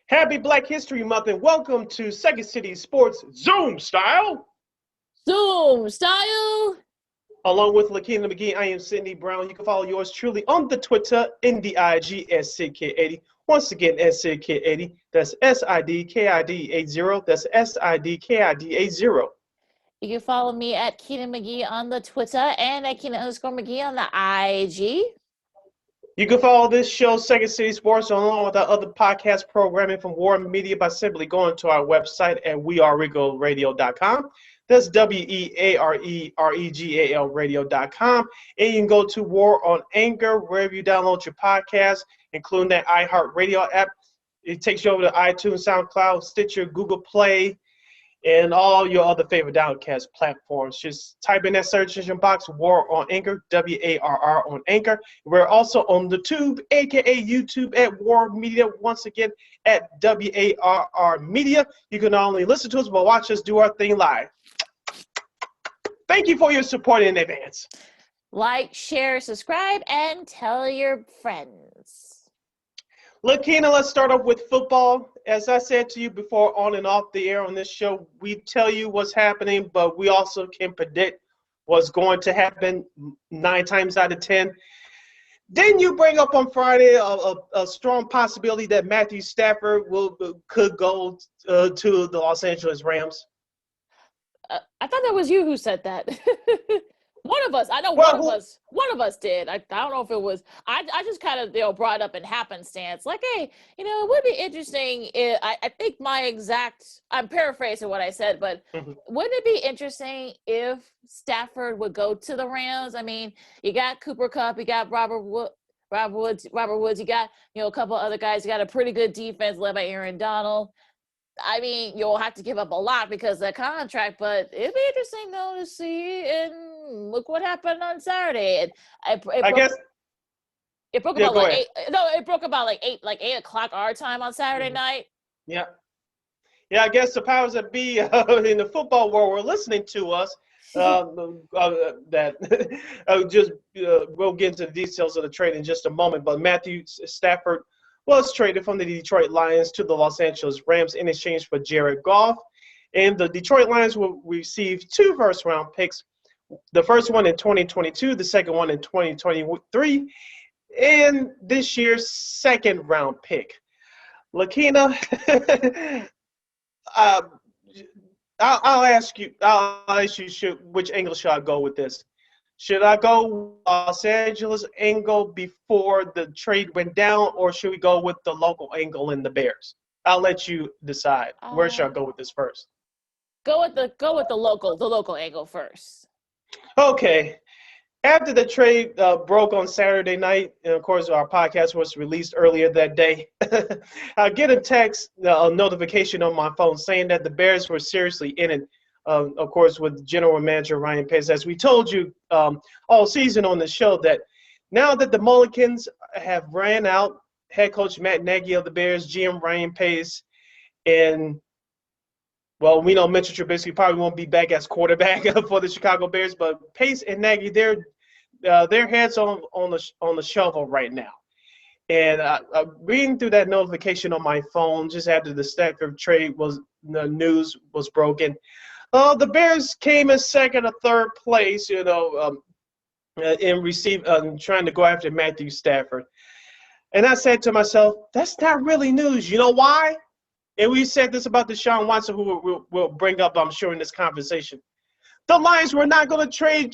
Happy Black History Month and welcome to Second City Sports Zoom Style. Zoom Style. Along with Lakeena McGee, I am Sydney Brown. You can follow yours truly on the Twitter in the IG at SidKid80. Once again, at SidKid80. That's SIDKID80. That's SIDKID80. You can follow me at Keena McGee on the Twitter and at Keena_McGee on the IG. You can follow this show, Second City Sports, along with our other podcast programming from War Media by simply going to our website at weareregalradio.com. That's WEAREREGAL radio.com. And you can go to War on Anchor, wherever you download your podcast, including that iHeartRadio app. It takes you over to iTunes, SoundCloud, Stitcher, Google Play, and all your other favorite downcast platforms. Just type in that search engine box, War on Anchor, WARR on Anchor. We're also on the Tube, a.k.a. YouTube at War Media, once again at WARR Media. You can not only listen to us, but watch us do our thing live. Thank you for your support in advance. Like, share, subscribe, and tell your friends. Lakeena, let's start off with football. As I said to you before, on and off the air on this show, we tell you what's happening, but we also can predict what's going to happen 9 times out of 10. Didn't you bring up on Friday a strong possibility that Matthew Stafford could go to the Los Angeles Rams? I thought that was you who said that. One of us. I know one of us did. I don't know if it was. I just kind of brought up in happenstance. Like, hey, it would be interesting. I think I'm paraphrasing what I said, but wouldn't it be interesting if Stafford would go to the Rams? I mean, you got Cooper Kupp, you got Robert Woods, you got a couple other guys. You got a pretty good defense led by Aaron Donald. I mean, you'll have to give up a lot because of the contract, but it'd be interesting though to see. And look what happened on Saturday. It broke about like 8. No, it broke about like 8 o'clock our time on Saturday night. Yeah. Yeah, I guess the powers that be in the football world were listening to us. We'll get into the details of the trade in just a moment. But Matthew Stafford was traded from the Detroit Lions to the Los Angeles Rams in exchange for Jared Goff. And the Detroit Lions will receive 2 first-round picks, the first one in 2022, the second one in 2023, and this year's second-round pick. Lakeena, I'll ask you which angle should I go with this? Should I go Los Angeles angle before the trade went down, or should we go with the local angle in the Bears? I'll let you decide. Where should I go with this first? Go with the local angle first. Okay. After the trade broke on Saturday night, and of course our podcast was released earlier that day, I get a text, a notification on my phone saying that the Bears were seriously in it. Of course, with General Manager Ryan Pace, as we told you all season on the show, that now that the Mulligans have ran out, head coach Matt Nagy of the Bears, GM Ryan Pace, and, well, we know Mitchell Trubisky probably won't be back as quarterback for the Chicago Bears, but Pace and Nagy, their heads on the shovel right now. And reading through that notification on my phone just after the Stafford trade the news was broken. The Bears came in second or third place, trying to go after Matthew Stafford. And I said to myself, that's not really news. You know why? And we said this about Deshaun Watson, who we'll bring up, I'm sure, in this conversation. The Lions were not going to trade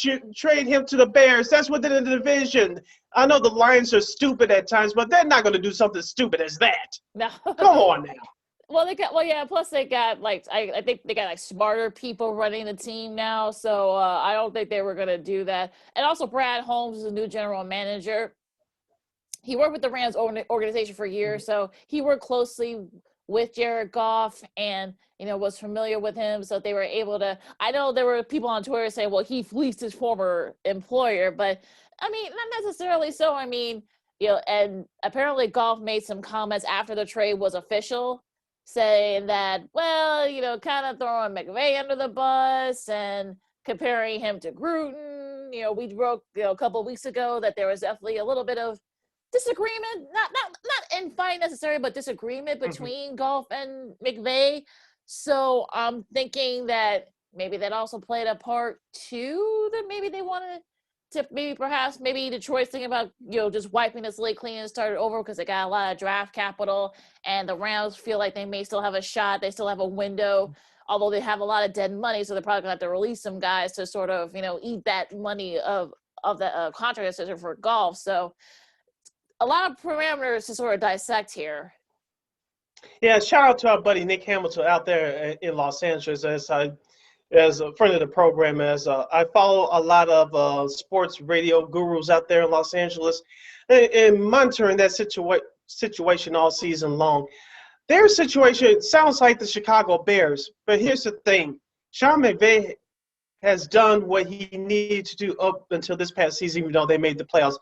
him to the Bears. That's within the division. I know the Lions are stupid at times, but they're not going to do something stupid as that. No. Come on now. Plus they got I think they got smarter people running the team now, so I don't think they were going to do that. And also Brad Holmes is the new general manager. He worked with the Rams organization for years, so he worked closely with Jared Goff and was familiar with him, so they were able to. I know there were people on Twitter saying, well, he fleeced his former employer, but I mean, not necessarily so. I mean, and apparently Goff made some comments after the trade was official, saying that, well, kind of throwing McVay under the bus and comparing him to Gruden. We broke, a couple of weeks ago that there was definitely a little bit of disagreement, not in fight necessarily, but disagreement between Goff and McVay. So I'm thinking that maybe that also played a part too, that maybe they wanted to maybe Detroit's thinking about, just wiping this slate clean and start it over because they got a lot of draft capital, and the Rams feel like they may still have a shot. They still have a window, although they have a lot of dead money, so they're probably going to have to release some guys to sort of, eat that money of the contract decision for Goff. So a lot of parameters to sort of dissect here. Yeah, shout out to our buddy Nick Hamilton out there in Los Angeles. As a friend of the program, I follow a lot of sports radio gurus out there in Los Angeles, and monitoring that situation all season long. Their situation sounds like the Chicago Bears, but here's the thing. Sean McVay has done what he needed to do up until this past season, even though they made the playoffs.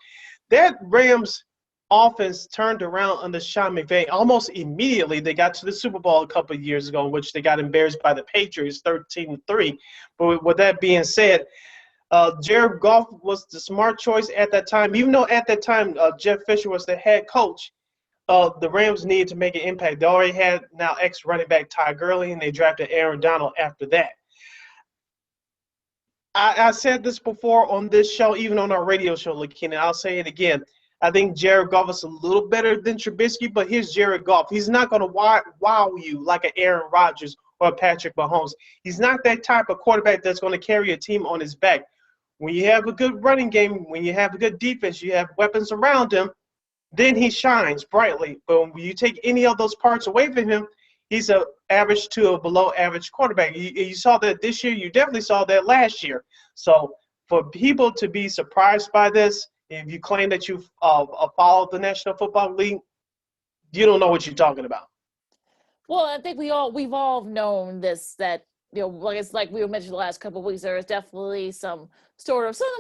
That Rams offense turned around under Sean McVay almost immediately. They got to the Super Bowl a couple of years ago, in which they got embarrassed by the Patriots 13-3. But with that being said, Jared Goff was the smart choice at that time. Even though at that time Jeff Fisher was the head coach, the Rams needed to make an impact. They already had now ex-running back Ty Gurley, and they drafted Aaron Donald after that. I said this before on this show, even on our radio show, Lakeena. I'll say it again. I think Jared Goff is a little better than Trubisky, but here's Jared Goff. He's not going to wow you like an Aaron Rodgers or a Patrick Mahomes. He's not that type of quarterback that's going to carry a team on his back. When you have a good running game, when you have a good defense, you have weapons around him, then he shines brightly. But when you take any of those parts away from him, he's an average to a below average quarterback. You saw that this year. You definitely saw that last year. So for people to be surprised by this, if you claim that you followed the National Football League, you don't know what you're talking about. Well, I think we've all known this, that it's like we mentioned the last couple of weeks. There was definitely something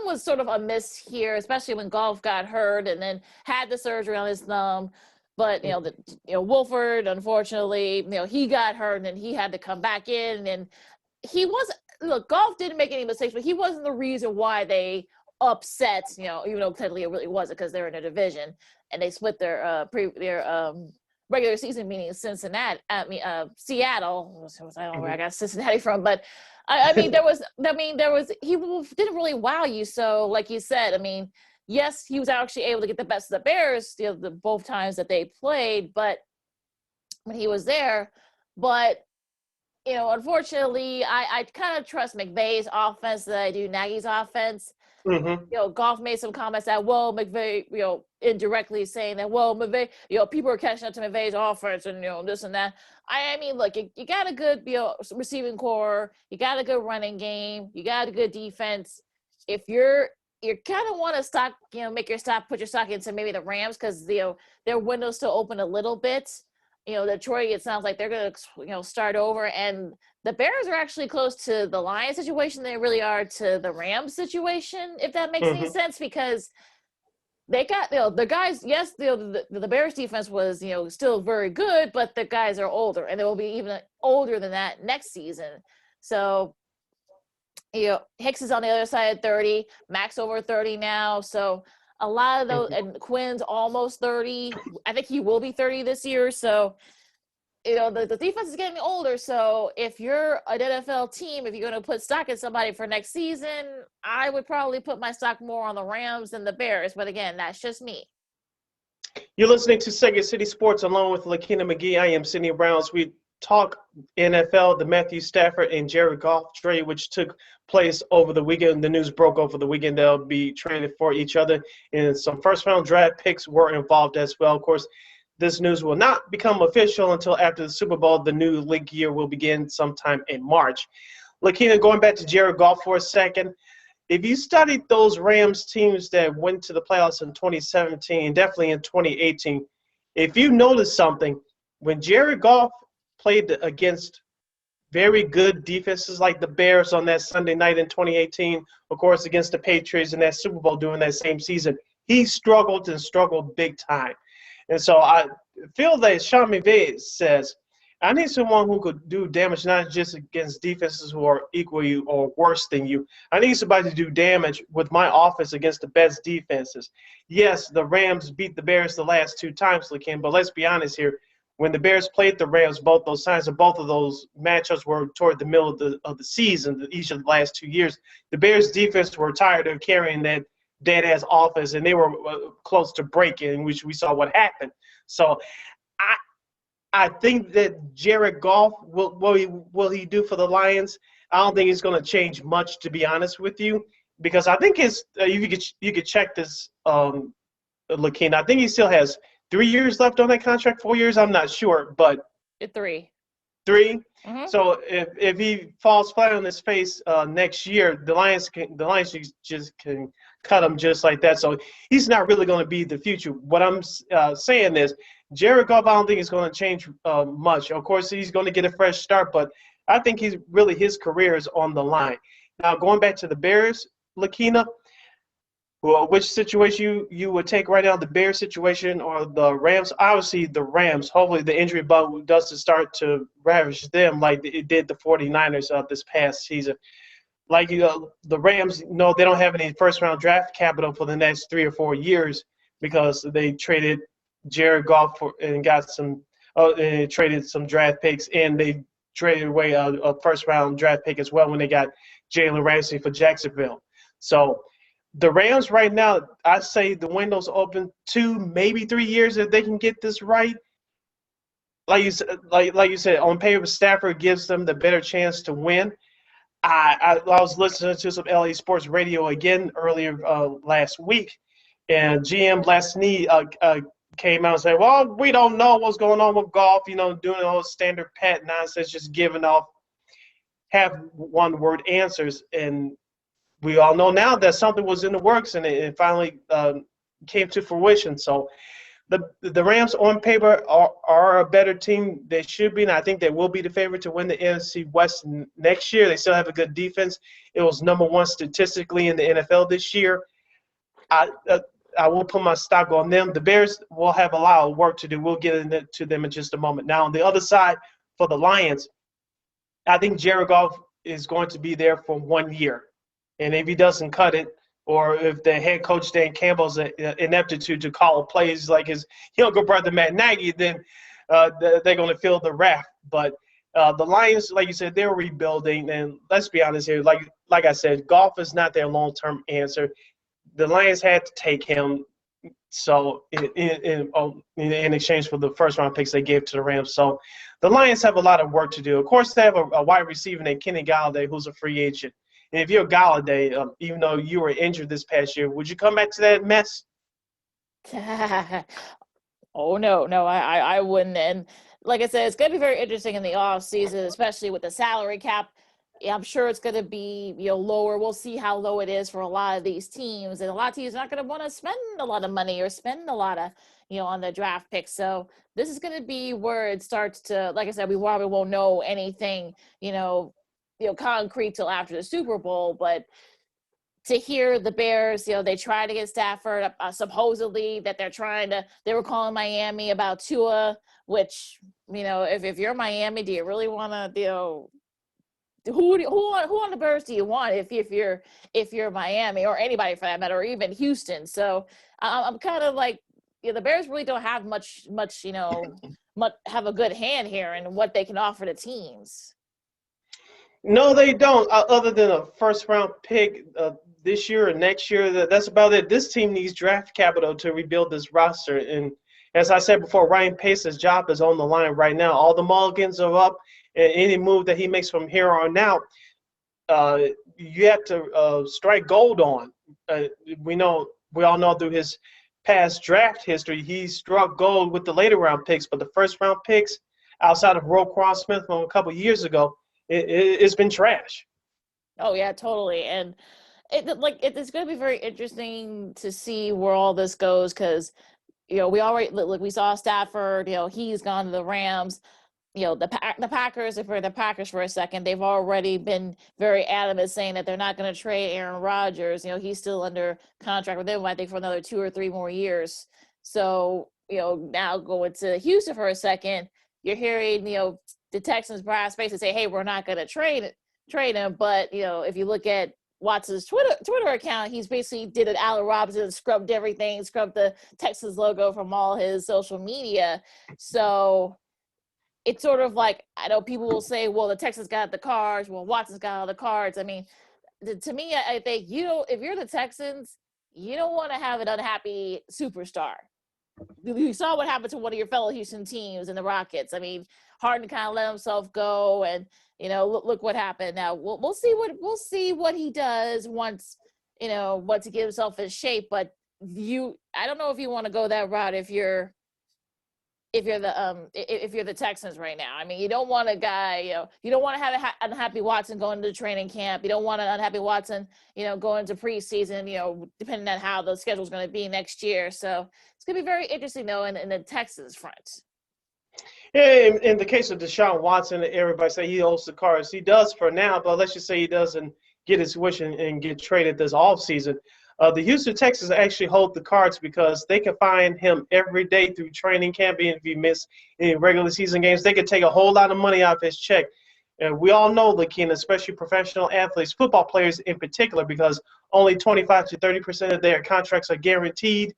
was sort of amiss here, especially when Goff got hurt and then had the surgery on his thumb. But Wolford, unfortunately, he got hurt and then he had to come back in, and he wasn't. Look, Goff didn't make any mistakes, but he wasn't the reason why they upset, even though technically it really wasn't, because they're in a division and they split their regular season meeting Seattle. I don't know where I got Cincinnati from, but he didn't really wow you. So like you said, yes, he was actually able to get the best of the Bears both times that they played, but when he was there, but unfortunately, I kind of trust McVay's offense that I do Nagy's offense. Mm-hmm. Goff made some comments that, McVay, indirectly saying that, McVay, people are catching up to McVay's offense and, this and that. Look, you got a good, receiving core, you got a good running game, you got a good defense. If you kind of want to stock, put your stock into maybe the Rams, because, their window's still open a little bit. Detroit, it sounds like they're going to, start over. And the Bears are actually close to the Lions situation. They really are to the Rams situation, if that makes any sense, because they got, the guys, yes, the Bears defense was, still very good, but the guys are older, and they will be even older than that next season. So, Hicks is on the other side at 30, Max over 30 now. So, a lot of those, and Quinn's almost 30. I think he will be 30 this year. So, the defense is getting older. So, if you're an NFL team, if you're going to put stock in somebody for next season, I would probably put my stock more on the Rams than the Bears. But again, that's just me. You're listening to Second City Sports along with Lakeena McGee. I am Sydney Browns. We talk NFL, the Matthew Stafford and Jared Goff trade, which took place over the weekend. The news broke over the weekend. They'll be traded for each other, and some first-round draft picks were involved as well. Of course, this news will not become official until after the Super Bowl. The new league year will begin sometime in March. Lakeena, going back to Jared Goff for a second, if you studied those Rams teams that went to the playoffs in 2017, definitely in 2018, if you noticed something, when Jared Goff played against very good defenses like the Bears on that Sunday night in 2018, of course, against the Patriots in that Super Bowl during that same season, he struggled big time. And so I feel that Sean McVay says, I need someone who could do damage not just against defenses who are equally or worse than you. I need somebody to do damage with my offense against the best defenses. Yes, the Rams beat the Bears the last 2 times, Lakeena, but let's be honest here. When the Bears played the Rams, both those times and both of those matchups were toward the middle of the season, each of the last 2 years. The Bears' defense were tired of carrying that dead-ass offense, and they were close to breaking, which we saw what happened. So I think that Jared Goff, will he do for the Lions? I don't think it's going to change much, to be honest with you, because I think you could check this, Lakeena. I think he still has 3 years left on that contract, 4 years. I'm not sure, but 3. 3. Mm-hmm. So if he falls flat on his face next year, the Lions just can cut him just like that. So he's not really going to be the future. What I'm saying is, Jared Goff, I don't think is going to change much. Of course, he's going to get a fresh start, but I think his career is on the line. Now, going back to the Bears, Lakeena, well, which situation you would take right now, the Bears situation or the Rams? Obviously, the Rams. Hopefully, the injury bug doesn't start to ravage them like it did the 49ers this past season. Like, the Rams, they don't have any first-round draft capital for the next 3 or 4 years because they traded Jared Goff and got traded some draft picks, and they traded away a first-round draft pick as well when they got Jalen Ramsey for Jacksonville. So the Rams right now, I say the window's open 2, maybe 3 years if they can get this right. Like you said, on paper, Stafford gives them the better chance to win. I was listening to some LA Sports Radio again earlier last week, and GM Blasney came out and said, well, we don't know what's going on with Goff, doing all the standard pat nonsense, just giving off half one-word answers. And we all know now that something was in the works, and it finally came to fruition. So the Rams on paper are a better team. They should be, and I think they will be the favorite to win the NFC West next year. They still have a good defense. It was number 1 statistically in the NFL this year. I will put my stock on them. The Bears will have a lot of work to do. We'll get into them in just a moment. Now, on the other side, for the Lions, I think Jared Goff is going to be there for 1 year. And if he doesn't cut it, or if the head coach Dan Campbell's ineptitude to call plays like his younger brother Matt Nagy, then they're going to feel the wrath. But the Lions, like you said, they're rebuilding. And let's be honest here, like I said, Goff is not their long-term answer. The Lions had to take him, so in exchange for the first-round picks they gave to the Rams. So the Lions have a lot of work to do. Of course, they have a wide receiver named Kenny Golladay, who's a free agent. And if you're Golladay, even though you were injured this past year, would you come back to that mess? Oh, no, I wouldn't. And like I said, it's going to be very interesting in the offseason, especially with the salary cap. Yeah, I'm sure it's going to be lower. We'll see how low it is for a lot of these teams. And a lot of teams are not going to want to spend a lot of money or spend a lot of, on the draft picks. So this is going to be where it starts to, like I said, we probably won't know anything, concrete till after the Super Bowl. But to hear the Bears, they tried to get Stafford, supposedly that they were calling Miami about Tua, which, if you're Miami, do you really want to, who on the Bears do you want if you're Miami, or anybody for that matter, or even Houston? So I'm kind of like, the Bears really don't have much have a good hand here in what they can offer to teams. No, they don't. Other than a first-round pick this year or next year, that's about it. This team needs draft capital to rebuild this roster. And as I said before, Ryan Pace's job is on the line right now. All the mulligans are up, and any move that he makes from here on out, you have to strike gold on. We all know through his past draft history, he struck gold with the later round picks, but the first-round picks, outside of Roquan Smith from a couple of years ago, it's been trash. Oh yeah, totally. And it's going to be very interesting to see where all this goes, because we saw Stafford. He's gone to the Rams. The Packers. If we're the Packers for a second, they've already been very adamant saying that they're not going to trade Aaron Rodgers. He's still under contract with them, I think, for another 2 or 3 more years. So now going to Houston for a second. you're hearing, the Texans brass basically say, hey, we're not going to trade him. But, if you look at Watson's Twitter account, he's basically did an Allen Robinson, scrubbed everything, scrubbed the Texans logo from all his social media. So it's sort of like, I know people will say, well, the Texans got the cards, well, Watson's got all the cards. I mean, to me, I think, if you're the Texans, you don't want to have an unhappy superstar. You saw what happened to one of your fellow Houston teams in the Rockets. I mean, Harden kind of let himself go, and look what happened. Now we'll see what he does once he gets himself in shape. But I don't know if you want to go that route if you're the Texans right now. I mean, you don't want a guy, you don't want to have an unhappy Watson going to training camp. You don't want an unhappy Watson, going into preseason, depending on how the schedule is going to be next year. So it's going to be very interesting, though, in the Texans front. Yeah, in the case of Deshaun Watson, everybody say he holds the cards. He does for now, but let's just say he doesn't get his wish and get traded this offseason. The Houston Texans actually hold the cards because they can find him every day through training camp. And if he miss any regular season games, they could take a whole lot of money out of his check. And we all know, Lakeena, especially professional athletes, football players in particular, because only 25 to 30% of their contracts are guaranteed.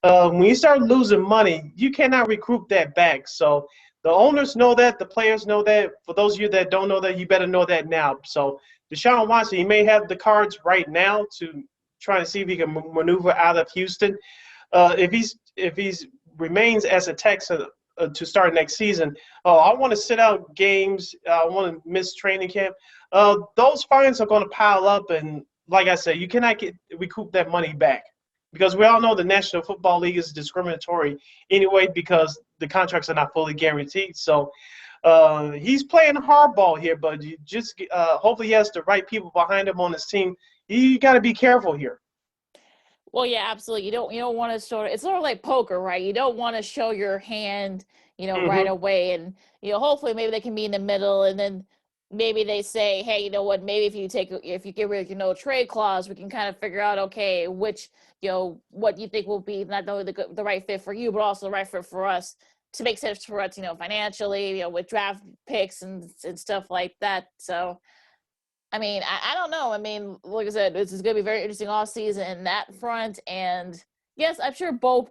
When you start losing money, you cannot recoup that back. So the owners know that, the players know that. For those of you that don't know that, you better know that now. So Deshaun Watson, he may have the cards right now to trying to see if he can maneuver out of Houston. If he's remains as a Texan to start next season, I want to sit out games. I want to miss training camp. Those fines are going to pile up, and like I said, you cannot recoup that money back because we all know the National Football League is discriminatory anyway because the contracts are not fully guaranteed. So he's playing hardball here, but you just hopefully he has the right people behind him on his team. You got to be careful here. Well, yeah, absolutely. You don't want to it's sort of like poker, right? You don't want to show your hand, right away. And, hopefully maybe they can be in the middle and then maybe they say, hey, you know what, maybe if you get rid of your no trade clause, we can kind of figure out, okay, which, what you think will be not only the right fit for you, but also the right fit for us to make sense for us, financially, with draft picks and stuff like that. So, I mean, I don't know. I mean, like I said, this is going to be very interesting all season in that front. And yes, I'm sure both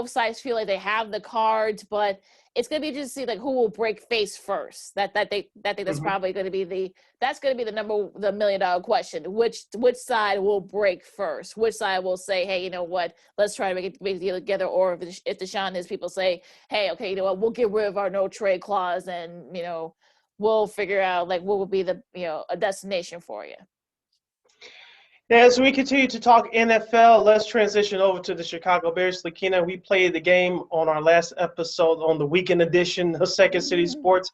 sides feel like they have the cards, but it's going to be just to see like who will break face first. That that's probably going to be the $1 million question. Which side will break first? Which side will say, hey, you know what? Let's try to make a deal together. Or if Deshaun and his people say, hey, okay, you know what? We'll get rid of our no trade clause and we'll figure out like what will be the a destination for you. As we continue to talk NFL, let's transition over to the Chicago Bears. Lakeena, we played the game on our last episode on the weekend edition of Second City Sports,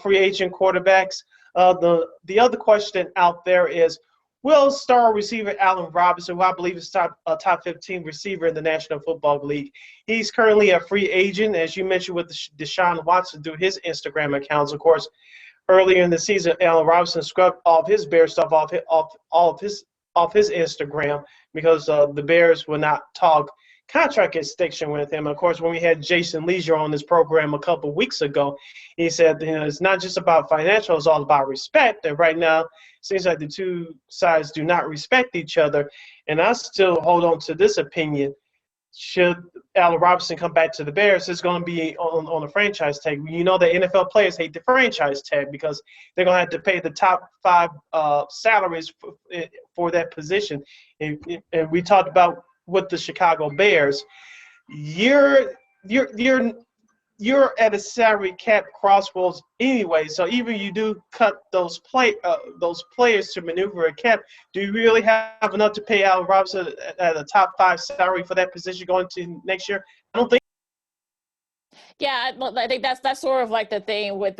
free agent quarterbacks. The other question out there is, will star receiver Allen Robinson, who I believe is top 15 receiver in the National Football League, he's currently a free agent, as you mentioned with Deshaun Watson through his Instagram accounts. Of course, earlier in the season, Allen Robinson scrubbed all of his Bears stuff off his Instagram because the Bears would not talk contract extension with him. Of course, when we had Jason Leisure on this program a couple weeks ago, he said, it's not just about financial, it's all about respect. And right now, it seems like the two sides do not respect each other. And I still hold on to this opinion. Should Allen Robinson come back to the Bears, it's going to be on a franchise tag. You know that NFL players hate the franchise tag because they're going to have to pay the top 5 salaries for that position. And we talked about with the Chicago Bears, you're at a salary cap crossroads anyway. So even you do cut those players to maneuver a cap, do you really have enough to pay Allen Robinson at a top 5 salary for that position going to next year? I don't think. Yeah, I think that's sort of like the thing with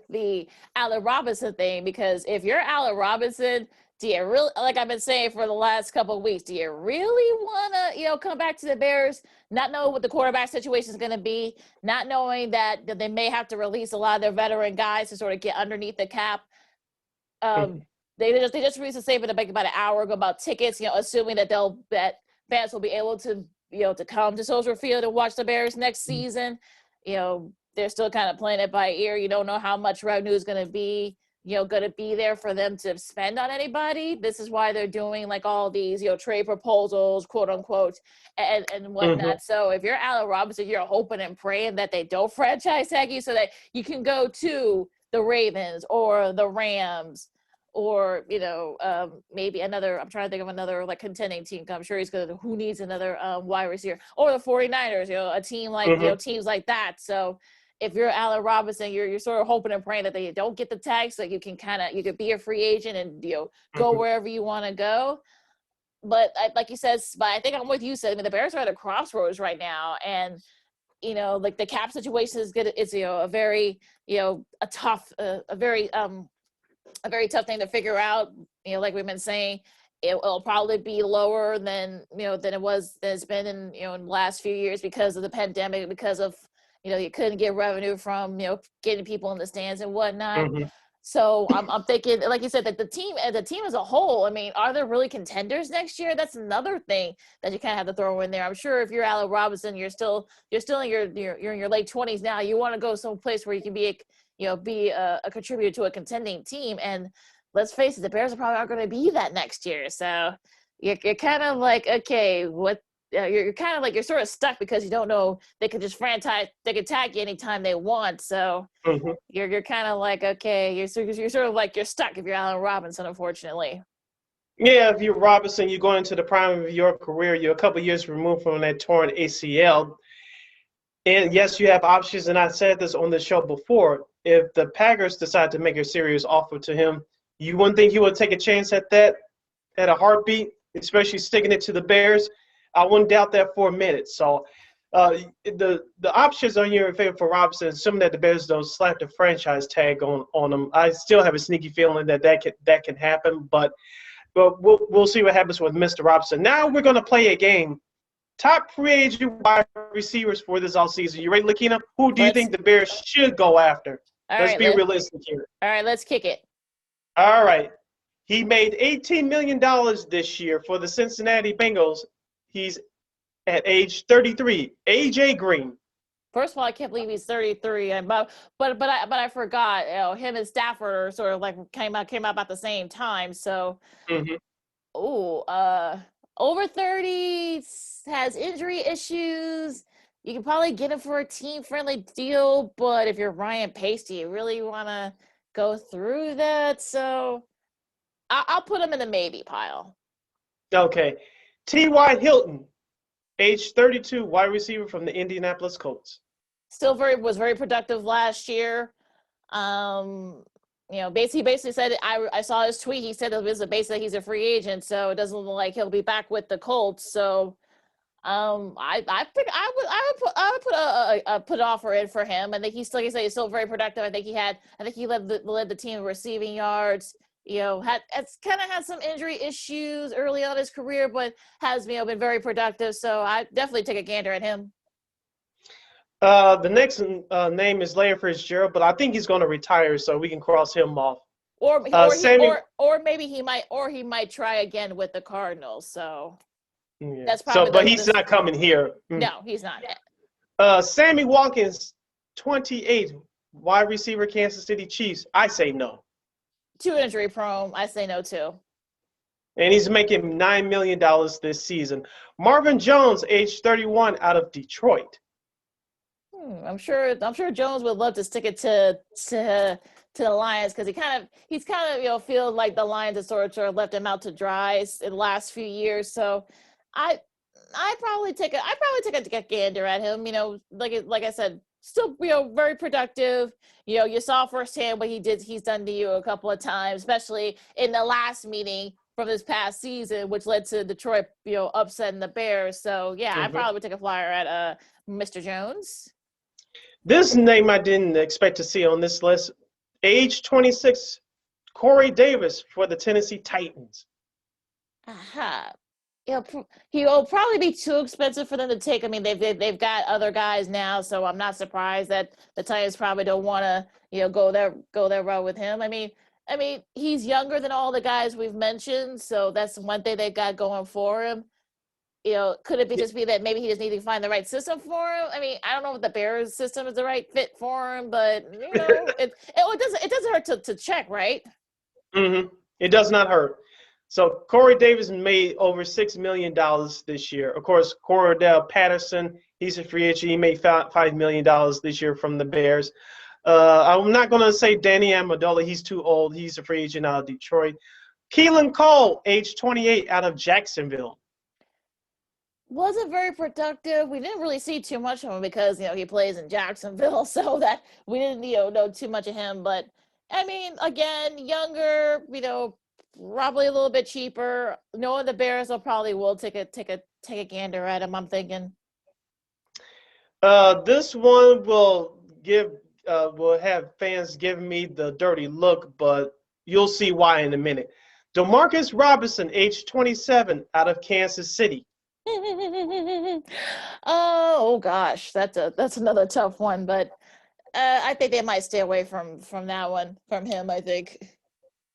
the Allen Robinson thing, because if you're Allen Robinson, do you really, like I've been saying for the last couple of weeks, do you really want to, come back to the Bears, not knowing what the quarterback situation is going to be, not knowing that they may have to release a lot of their veteran guys to sort of get underneath the cap? They just released a statement about an hour ago about tickets, assuming that fans will be able to, to come to Soldier Field and watch the Bears next season. they're still kind of playing it by ear. You don't know how much revenue is going to be, going to be there for them to spend on anybody. This is why they're doing like all these, trade proposals, quote unquote, and whatnot. Mm-hmm. So if you're Allen Robinson, you're hoping and praying that they don't franchise tag you so that you can go to the Ravens or the Rams or, maybe another, I'm trying to think of another like contending team. I'm sure who needs another wide receiver, or the 49ers, a team like, mm-hmm. Teams like that. So if you're Allen Robinson, you're sort of hoping and praying that they don't get the tag so you can could be a free agent and, go mm-hmm. wherever you want to go. But like you said, I think I'm with you, Sid. I mean, the Bears are at a crossroads right now, and like the cap situation is good. It's a very a very tough thing to figure out. Like we've been saying, it'll probably be lower than it's been in in the last few years because of the pandemic, because of you couldn't get revenue from getting people in the stands and whatnot. Mm-hmm. So I'm thinking, like you said, that the team as a whole, I mean, are there really contenders next year? That's another thing that you kind of have to throw in there. I'm sure if you're Allen Robinson, you're still in you're in your late 20s now. You want to go someplace where you can be a contributor to a contending team. And let's face it, the Bears probably aren't going to be that next year. So you're kind of like, okay, what? You're kind of like you're sort of stuck because you don't know they could just they could tag you anytime they want. So mm-hmm. you're kind of like, okay, you're sort of like you're stuck if you're Allen Robinson, unfortunately. Yeah, if you're Robinson, you're going into the prime of your career. You're a couple years removed from that torn ACL. And yes, you have options. And I said this on the show before. If the Packers decide to make a serious offer to him, you wouldn't think he would take a chance at that at a heartbeat, especially sticking it to the Bears. I wouldn't doubt that for a minute. So the options are here in favor for Robinson, assuming that the Bears don't slap the franchise tag on him. I still have a sneaky feeling that can happen, but we'll see what happens with Mr. Robinson. Now we're going to play a game. Top free agent wide receivers for this offseason. You ready, Lakeena? Who do you think the Bears should go after? Let's be realistic here. All right, let's kick it. All right. He made $18 million this year for the Cincinnati Bengals. He's at age 33. AJ Green. First of all, I can't believe he's 33. But I forgot. Him and Stafford are sort of like came out about the same time. So, mm-hmm. Over 30, has injury issues. You can probably get him for a team-friendly deal, but if you're Ryan Pace, do you really want to go through that? So, I'll put him in the maybe pile. Okay. T.Y. Hilton, age 32, wide receiver from the Indianapolis Colts. Was very productive last year. Basically said I saw his tweet. He said it was basically he's a free agent, so it doesn't look like he'll be back with the Colts. So, I would put an offer in for him. I think he's still very productive. I think he led the team in receiving yards. Had some injury issues early on in his career, but has been very productive. So I definitely take a gander at him. The next name is Larry Fitzgerald, but I think he's going to retire, so we can cross him off. Or maybe he might try again with the Cardinals. So yeah. That's probably. But he's not coming here. No, he's not. Sammy Watkins, 28, wide receiver, Kansas City Chiefs. I say no. Too injury prone. I say no too. And he's making $9 million this season. Marvin Jones, age 31, out of Detroit. I'm sure Jones would love to stick it to the Lions because he's kind of feel like the Lions have sort of left him out to dry in the last few years. So I probably take a gander at him. Like I said, still very productive. You saw firsthand what he's done to you a couple of times, especially in the last meeting from this past season, which led to Detroit upsetting the Bears. So yeah, mm-hmm. I probably would take a flyer at Mr. Jones. This name I didn't expect to see on this list. Age 26, Corey Davis for the Tennessee Titans. He'll probably be too expensive for them to take. I mean, they've got other guys now, so I'm not surprised that the Titans probably don't want to go their route with him. I mean, he's younger than all the guys we've mentioned, so that's one thing they got going for him. could it be just be that maybe he just needs to find the right system for him? I mean, I don't know if the Bears system is the right fit for him, but it doesn't hurt to check, right? Mm-hmm. It does not hurt. So Corey Davis made over $6 million this year. Of course, Cordell Patterson, he's a free agent. He made $5 million this year from the Bears. I'm not going to say Danny Amendola. He's too old. He's a free agent out of Detroit. Keelan Cole, age 28, out of Jacksonville. Wasn't very productive. We didn't really see too much of him because, he plays in Jacksonville, so that we didn't, know too much of him. But, I mean, again, younger, probably a little bit cheaper. Knowing the Bears will take a gander at him, I'm thinking. This one will have fans giving me the dirty look, but you'll see why in a minute. Demarcus Robinson, age 27, out of Kansas City. Oh gosh, that's another tough one, but I think they might stay away from that one, from him, I think.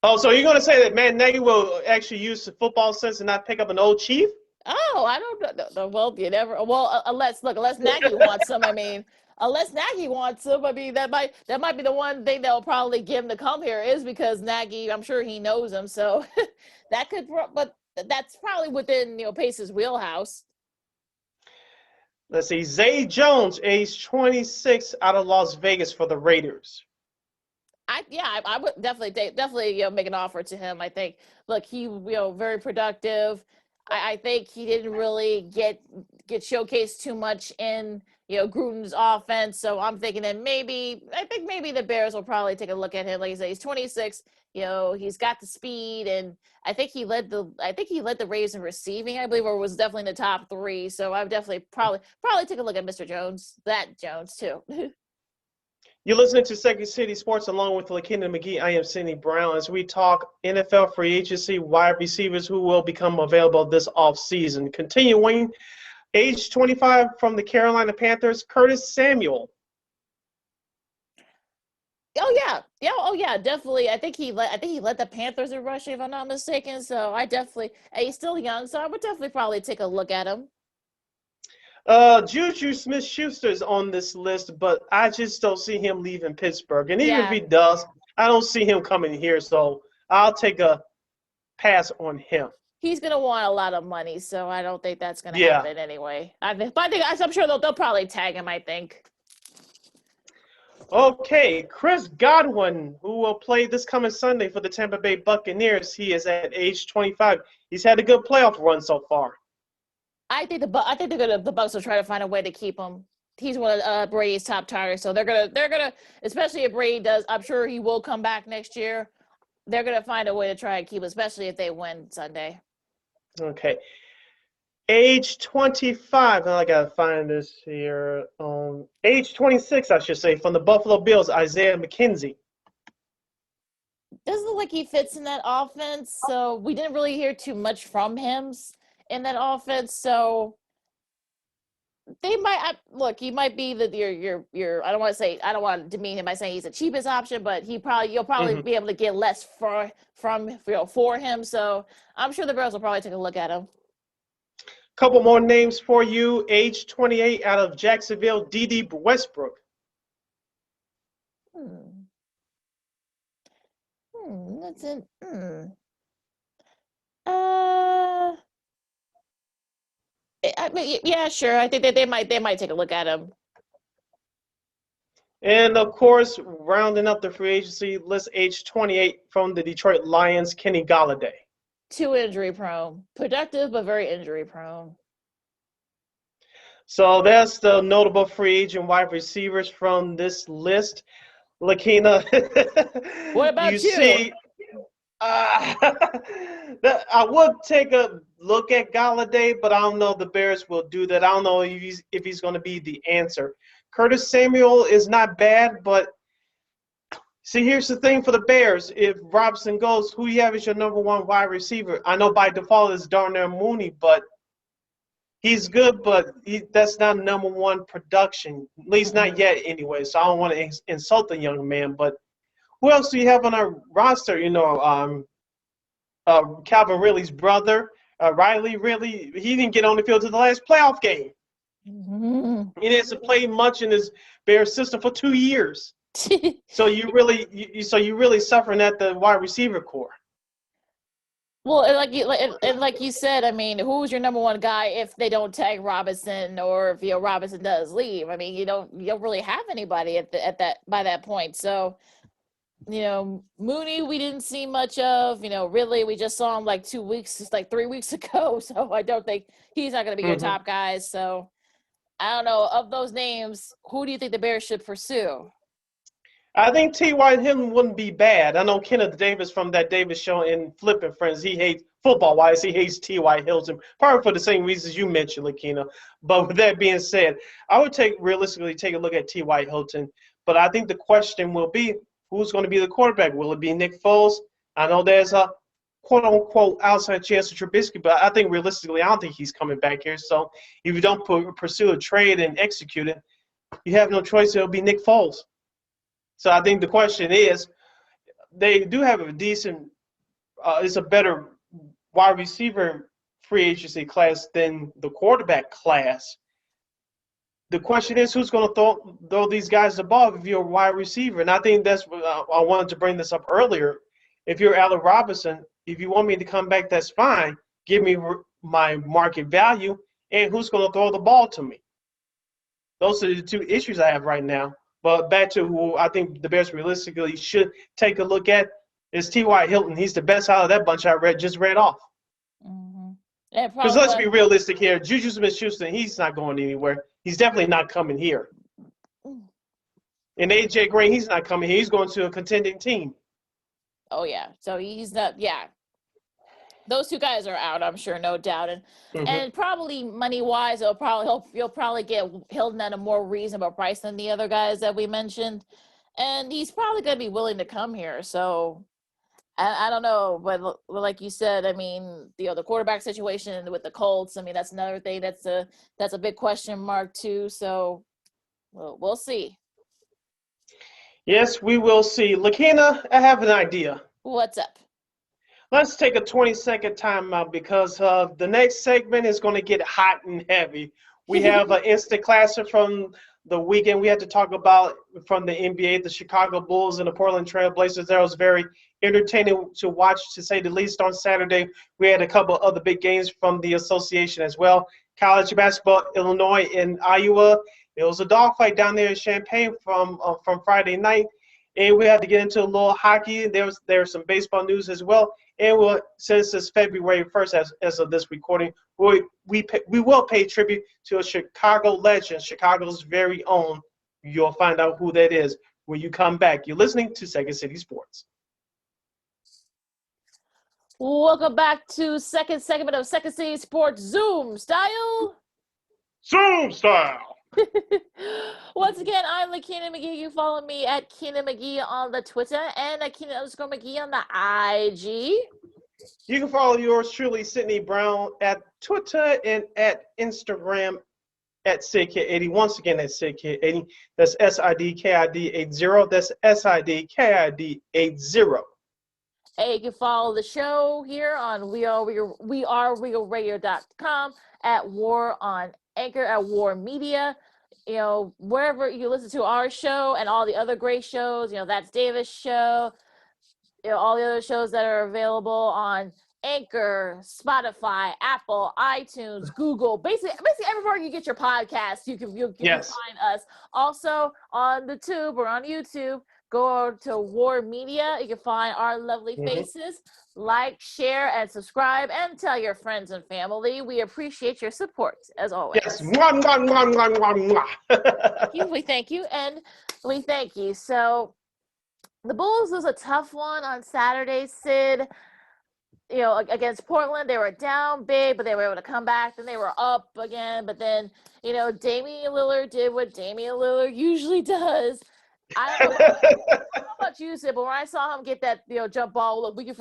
Oh, so you're going to say that Matt Nagy will actually use the football sense and not pick up an old Chief? Oh, I don't know. Well, you never. Well, unless Nagy wants him. I mean, unless Nagy wants him. I mean, that might be the one thing they'll probably give him to come here is because Nagy. I'm sure he knows him, so that could. But that's probably within Pace's wheelhouse. Let's see, Zay Jones, age 26, out of Las Vegas for the Raiders. I would definitely make an offer to him. I think, look, he very productive. I think he didn't really get showcased too much in Gruden's offense. So I'm thinking that maybe the Bears will probably take a look at him. Like you said, he's 26. He's got the speed, and I think he led the Raiders in receiving, I believe, or was definitely in the top 3. So I would definitely probably take a look at Mr. Jones, that Jones too. You're listening to Second City Sports along with Lakeena McGee. I am Cindy Brown as we talk NFL free agency, wide receivers who will become available this offseason. Continuing, age 25 from the Carolina Panthers, Curtis Samuel. Oh yeah, definitely. I think he led the Panthers in rushing, if I'm not mistaken. So he's still young, so I would definitely probably take a look at him. Juju Smith-Schuster's on this list, but I just don't see him leaving Pittsburgh. And even if he does, I don't see him coming here, so I'll take a pass on him. He's going to want a lot of money, so I don't think that's going to happen anyway. I'm sure they'll probably tag him, I think. Okay, Chris Godwin, who will play this coming Sunday for the Tampa Bay Buccaneers. He is at age 25. He's had a good playoff run so far. I think the Bucs will try to find a way to keep him. He's one of Brady's top targets, so they're gonna, especially if Brady does. I'm sure he will come back next year. They're gonna find a way to try and keep him, especially if they win Sunday. Okay, age 25. I gotta find this here. Age 26, I should say, from the Buffalo Bills, Isaiah McKenzie. Doesn't look like he fits in that offense, so we didn't really hear too much from him in that offense, so they might look. He might be your. I don't want to demean him by saying he's the cheapest option, but you'll probably be able to get less for him. So I'm sure the Bears will probably take a look at him. Couple more names for you. Age 28, out of Jacksonville, D.D. Westbrook. That's it. I mean, yeah, sure. I think that they might take a look at him. And of course, rounding up the free agency list, age 28 from the Detroit Lions, Kenny Golladay. Too injury prone, productive but very injury prone. So that's the notable free agent wide receivers from this list. Lakeena, what about you? See, I would take a look at Golladay, but I don't know if the Bears will do that. I don't know if he's going to be the answer. Curtis Samuel is not bad, but see, here's the thing for the Bears. If Robinson goes, who you have as your number one wide receiver? I know by default it's Darnell Mooney, but he's good, but that's not number one production, at least not yet anyway. So I don't want to insult the young man, but who else do you have on our roster? Calvin Ridley's brother, Riley he didn't get on the field to the last playoff game. Mm-hmm. He didn't play much in his Bears system for 2 years. So you really suffering at the wide receiver core. Well, like you said, I mean, who's your number one guy if they don't tag Robinson, or if Robinson does leave? I mean, you don't really have anybody by that point. So, Mooney, we didn't see much of. Really, we just saw him like 3 weeks ago. So I don't think he's not going to be your top guys. So I don't know, of those names, who do you think the Bears should pursue? I think T.Y. Hilton wouldn't be bad. I know Kenneth Davis from that Davis show in Flippin' Friends, he hates, football-wise, he hates T.Y. Hilton, probably for the same reasons you mentioned, Lakeena. But with that being said, I would realistically take a look at T.Y. Hilton. But I think the question will be, who's going to be the quarterback? Will it be Nick Foles? I know there's a quote-unquote outside chance of Trubisky, but I think realistically, I don't think he's coming back here. So if you don't pursue a trade and execute it, you have no choice. It'll be Nick Foles. So I think the question is, they do have a decent, it's a better wide receiver free agency class than the quarterback class. The question is, who's going to throw these guys the ball if you're a wide receiver? And I think that's what I wanted to bring this up earlier. If you're Allen Robinson, if you want me to come back, that's fine. Give me my market value, and who's going to throw the ball to me? Those are the two issues I have right now. But back to who I think the Bears realistically should take a look at is T.Y. Hilton. He's the best out of that bunch I just read off. Because let's be realistic here. Juju Smith-Schuster, he's not going anywhere. He's definitely not coming here. And A.J. Green, he's not coming here. He's going to a contending team. Oh, yeah. So he's not – yeah. Those two guys are out, I'm sure, no doubt. And probably money-wise, you'll probably get Hilton at a more reasonable price than the other guys that we mentioned. And he's probably going to be willing to come here. So I don't know. But like you said, I mean, the quarterback situation with the Colts, I mean, that's another thing that's a big question mark too. So we'll see. Yes, we will see. Lakeena, I have an idea. What's up? Let's take a 20-second timeout because the next segment is going to get hot and heavy. We have an instant classic from the weekend we had to talk about from the NBA, the Chicago Bulls and the Portland Trail Blazers. That was very entertaining to watch, to say the least. On Saturday, we had a couple other big games from the association as well. College basketball, Illinois and Iowa. It was a dogfight down there in Champaign from Friday night. And we had to get into a little hockey. There's some baseball news as well. And since it's February 1st, as of this recording, we will pay tribute to a Chicago legend, Chicago's very own. You'll find out who that is when you come back. You're listening to Second City Sports. Welcome back to second segment of Second City Sports Zoom Style. Zoom Style. Once again, I'm Lakeena McGee. You follow me at Keena McGee on the Twitter and at Keena_McGee on the IG. You can follow yours truly, Sydney Brown, at Twitter and at Instagram at SidKid80. Once again, at SidKid80. That's SIDKID80. That's SIDKID80. Hey, you can follow the show here on wearerealradio.com, at War on Anchor, at War Media, wherever you listen to our show and all the other great shows, That's Davis' show, all the other shows that are available on Anchor, Spotify, Apple, iTunes, Google, basically everywhere you get your podcast, you can find us. Also on the tube or on YouTube, go to War Media. You can find our lovely faces. Like, share, and subscribe, and tell your friends and family. We appreciate your support, as always. Yes. Mwah, mwah, mwah, mwah, mwah, mwah. We thank you, and we thank you. So the Bulls was a tough one on Saturday, Sid. Against Portland, they were down big, but they were able to come back. Then they were up again. But then, Damian Lillard did what Damian Lillard usually does. I don't know about you, Sid, but when I saw him get that, jump ball, look, we can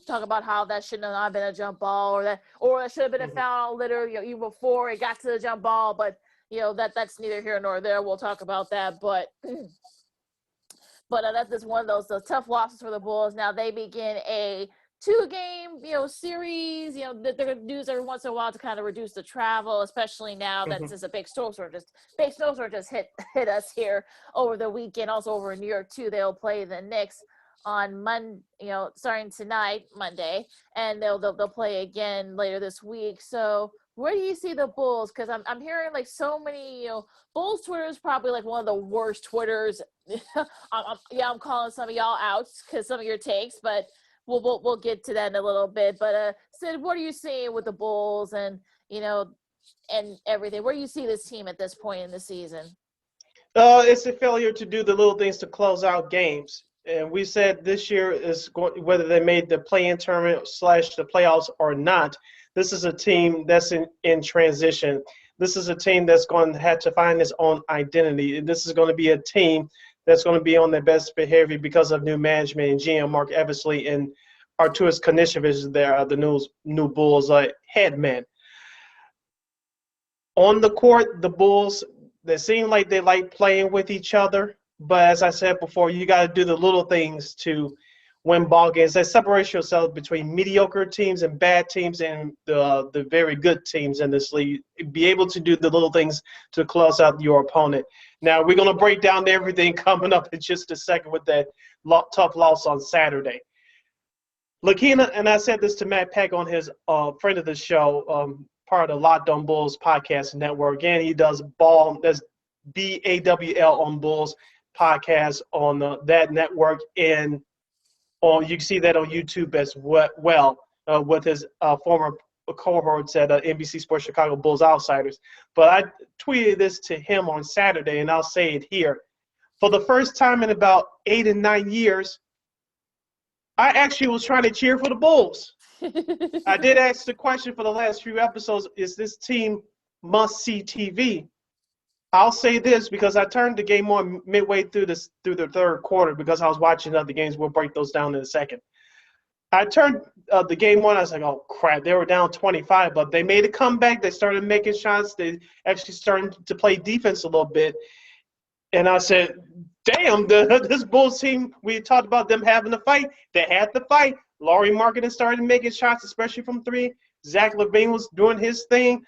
talk about how that should not have been a jump ball, or that should have been a foul on Litter, even before it got to the jump ball. But that's neither here nor there. We'll talk about that. But that's just one of those tough losses for the Bulls. Now they begin a 2-game, series, that they're going to do this every once in a while to kind of reduce the travel, especially now that since a big snowstorm just hit us here over the weekend. Also over in New York too, they'll play the Knicks on Monday, starting tonight, Monday, and they'll play again later this week. So where do you see the Bulls? Because I'm hearing like so many, Bulls Twitter is probably like one of the worst Twitters. I'm calling some of y'all out because some of your takes, but we'll get to that in a little bit. But Sid, what are you seeing with the Bulls and and everything? Where do you see this team at this point in the season? It's a failure to do the little things to close out games. And we said this year is going, whether they made the play-in tournament / the playoffs or not, this is a team that's in transition. This is a team that's going to have to find its own identity. This is going to be a team that's going to be on their best behavior because of new management and GM Mark Eversley and Arturas Karnisovas there, the new Bulls head man. On the court, the Bulls, they seem like they like playing with each other. But as I said before, you got to do the little things to win ball games. That separates yourself between mediocre teams and bad teams and the very good teams in this league. Be able to do the little things to close out your opponent. Now, we're going to break down everything coming up in just a second with that tough loss on Saturday. Lakeena, and I said this to Matt Peck on his friend of the show, part of the Locked On Bulls podcast network. Again, he does that's BAWL on Bulls podcast on that network, and you can see that on YouTube as well with his former cohorts at NBC Sports Chicago Bulls Outsiders. But I tweeted this to him on Saturday, and I'll say it here. For the first time in about 8 and 9 years, I actually was trying to cheer for the Bulls. I did ask the question for the last few episodes, is this team must-see TV? I'll say this because I turned the game on midway through the third quarter because I was watching other games. We'll break those down in a second. I turned the game on. I was like, oh, crap. They were down 25, but they made a comeback. They started making shots. They actually started to play defense a little bit. And I said, damn, this Bulls team, we talked about them having to fight. They had to fight. Lauri Markkanen started making shots, especially from three. Zach LaVine was doing his thing.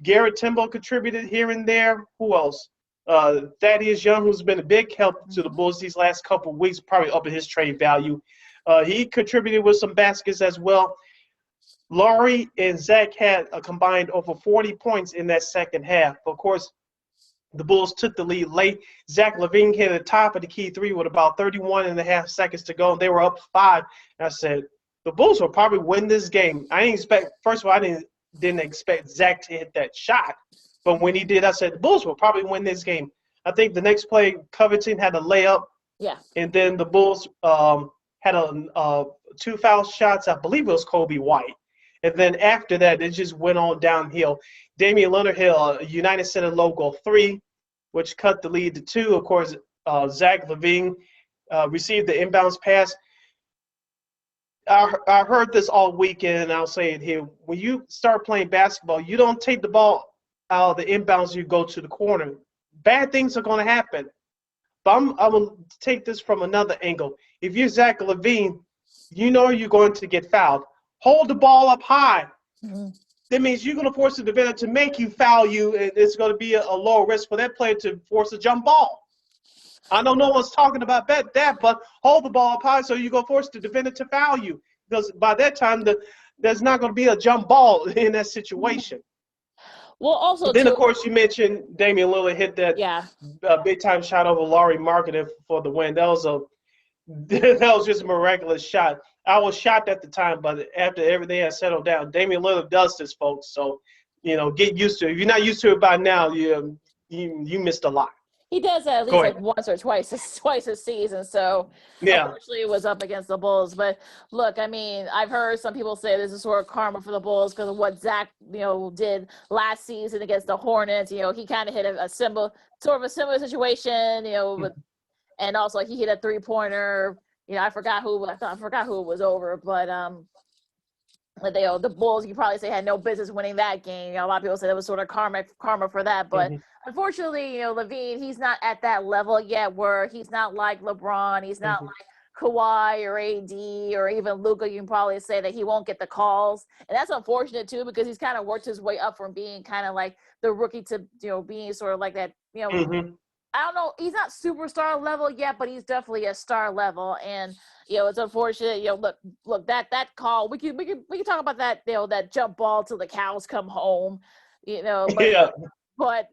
Garrett Temple contributed here and there. Who else? Thaddeus Young, who's been a big help to the Bulls these last couple of weeks, probably up in his trade value. He contributed with some baskets as well. Lauri and Zach had a combined over 40 points in that second half. Of course, the Bulls took the lead late. Zach LaVine hit the top of the key three with about 31 and a half seconds to go. They were up 5. And I said, the Bulls will probably win this game. I didn't expect – first of all, I didn't expect Zach to hit that shot. But when he did, I said, the Bulls will probably win this game. I think the next play, Covington had a layup. Yeah. And then the Bulls had 2 foul shots. I believe it was Kobe White. And then after that, it just went on downhill. Damian Lillard hit a United Center logo 3, which cut the lead to 2. Of course, Zach LaVine received the inbounds pass. I heard this all weekend, and I'll say it here. When you start playing basketball, you don't take the ball out of the inbounds, you go to the corner. Bad things are going to happen. But I'm going to take this from another angle. If you're Zach LaVine, you know you're going to get fouled. Hold the ball up high. Mm-hmm. That means you're going to force the defender to make you foul you, and it's going to be a low risk for that player to force a jump ball. I know no one's talking about that, but hold the ball up high so you're going to force the defender to foul you. Because by that time, there's not going to be a jump ball in that situation. Well, also, then, of course, you mentioned Damian Lillard hit that big-time shot over Lauri Markkanen for the win. That was just a miraculous shot. I was shocked at the time, but after everything had settled down, Damian Lillard does this, folks. So, get used to it. If you're not used to it by now, you missed a lot. He does that at least like once or twice a season. So, unfortunately, it was up against the Bulls. But look, I mean, I've heard some people say this is sort of karma for the Bulls because of what Zach, did last season against the Hornets. He kind of hit a similar situation. And also he hit a 3-pointer. I forgot who it was over, but the Bulls, you probably say, had no business winning that game. A lot of people say that was sort of karma for that, but unfortunately, LaVine, he's not at that level yet where he's not like LeBron, he's not like Kawhi or AD or even Luka, you can probably say that he won't get the calls. And that's unfortunate too, because he's kind of worked his way up from being kind of like the rookie to, being sort of like that, Mm-hmm. I don't know. He's not superstar level yet, but he's definitely a star level. And, it's unfortunate, look, that call, we can talk about that, that jump ball till the cows come home, but Yeah. But,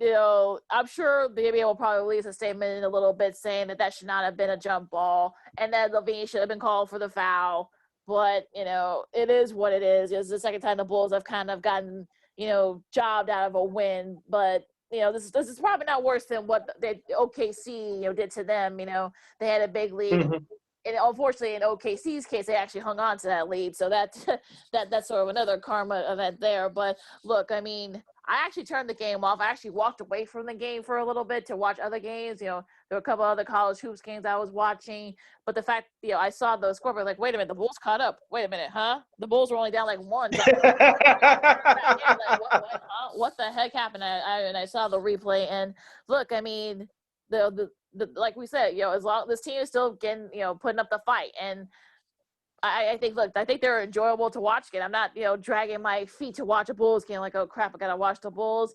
I'm sure the NBA will probably release a statement in a little bit saying that should not have been a jump ball and that Levine should have been called for the foul. But, it is what it is. It's the second time the Bulls have kind of gotten, jobbed out of a win. But, this is probably not worse than what the OKC, did to them. They had a big lead. Mm-hmm. And unfortunately, in OKC's case, they actually hung on to that lead. So that's sort of another karma event there. But look, I mean, I actually turned the game off. I actually walked away from the game for a little bit to watch other games. There were a couple other college hoops games I was watching. But the fact, I saw the scoreboard, like, wait a minute, the Bulls caught up. Wait a minute, huh? The Bulls were only down like one. So what the heck happened? I saw the replay. And look, I mean, the like we said, as long this team is still getting, putting up the fight. And I think they're enjoyable to watch again. I'm not, dragging my feet to watch a Bulls game like, oh crap, I gotta watch the Bulls.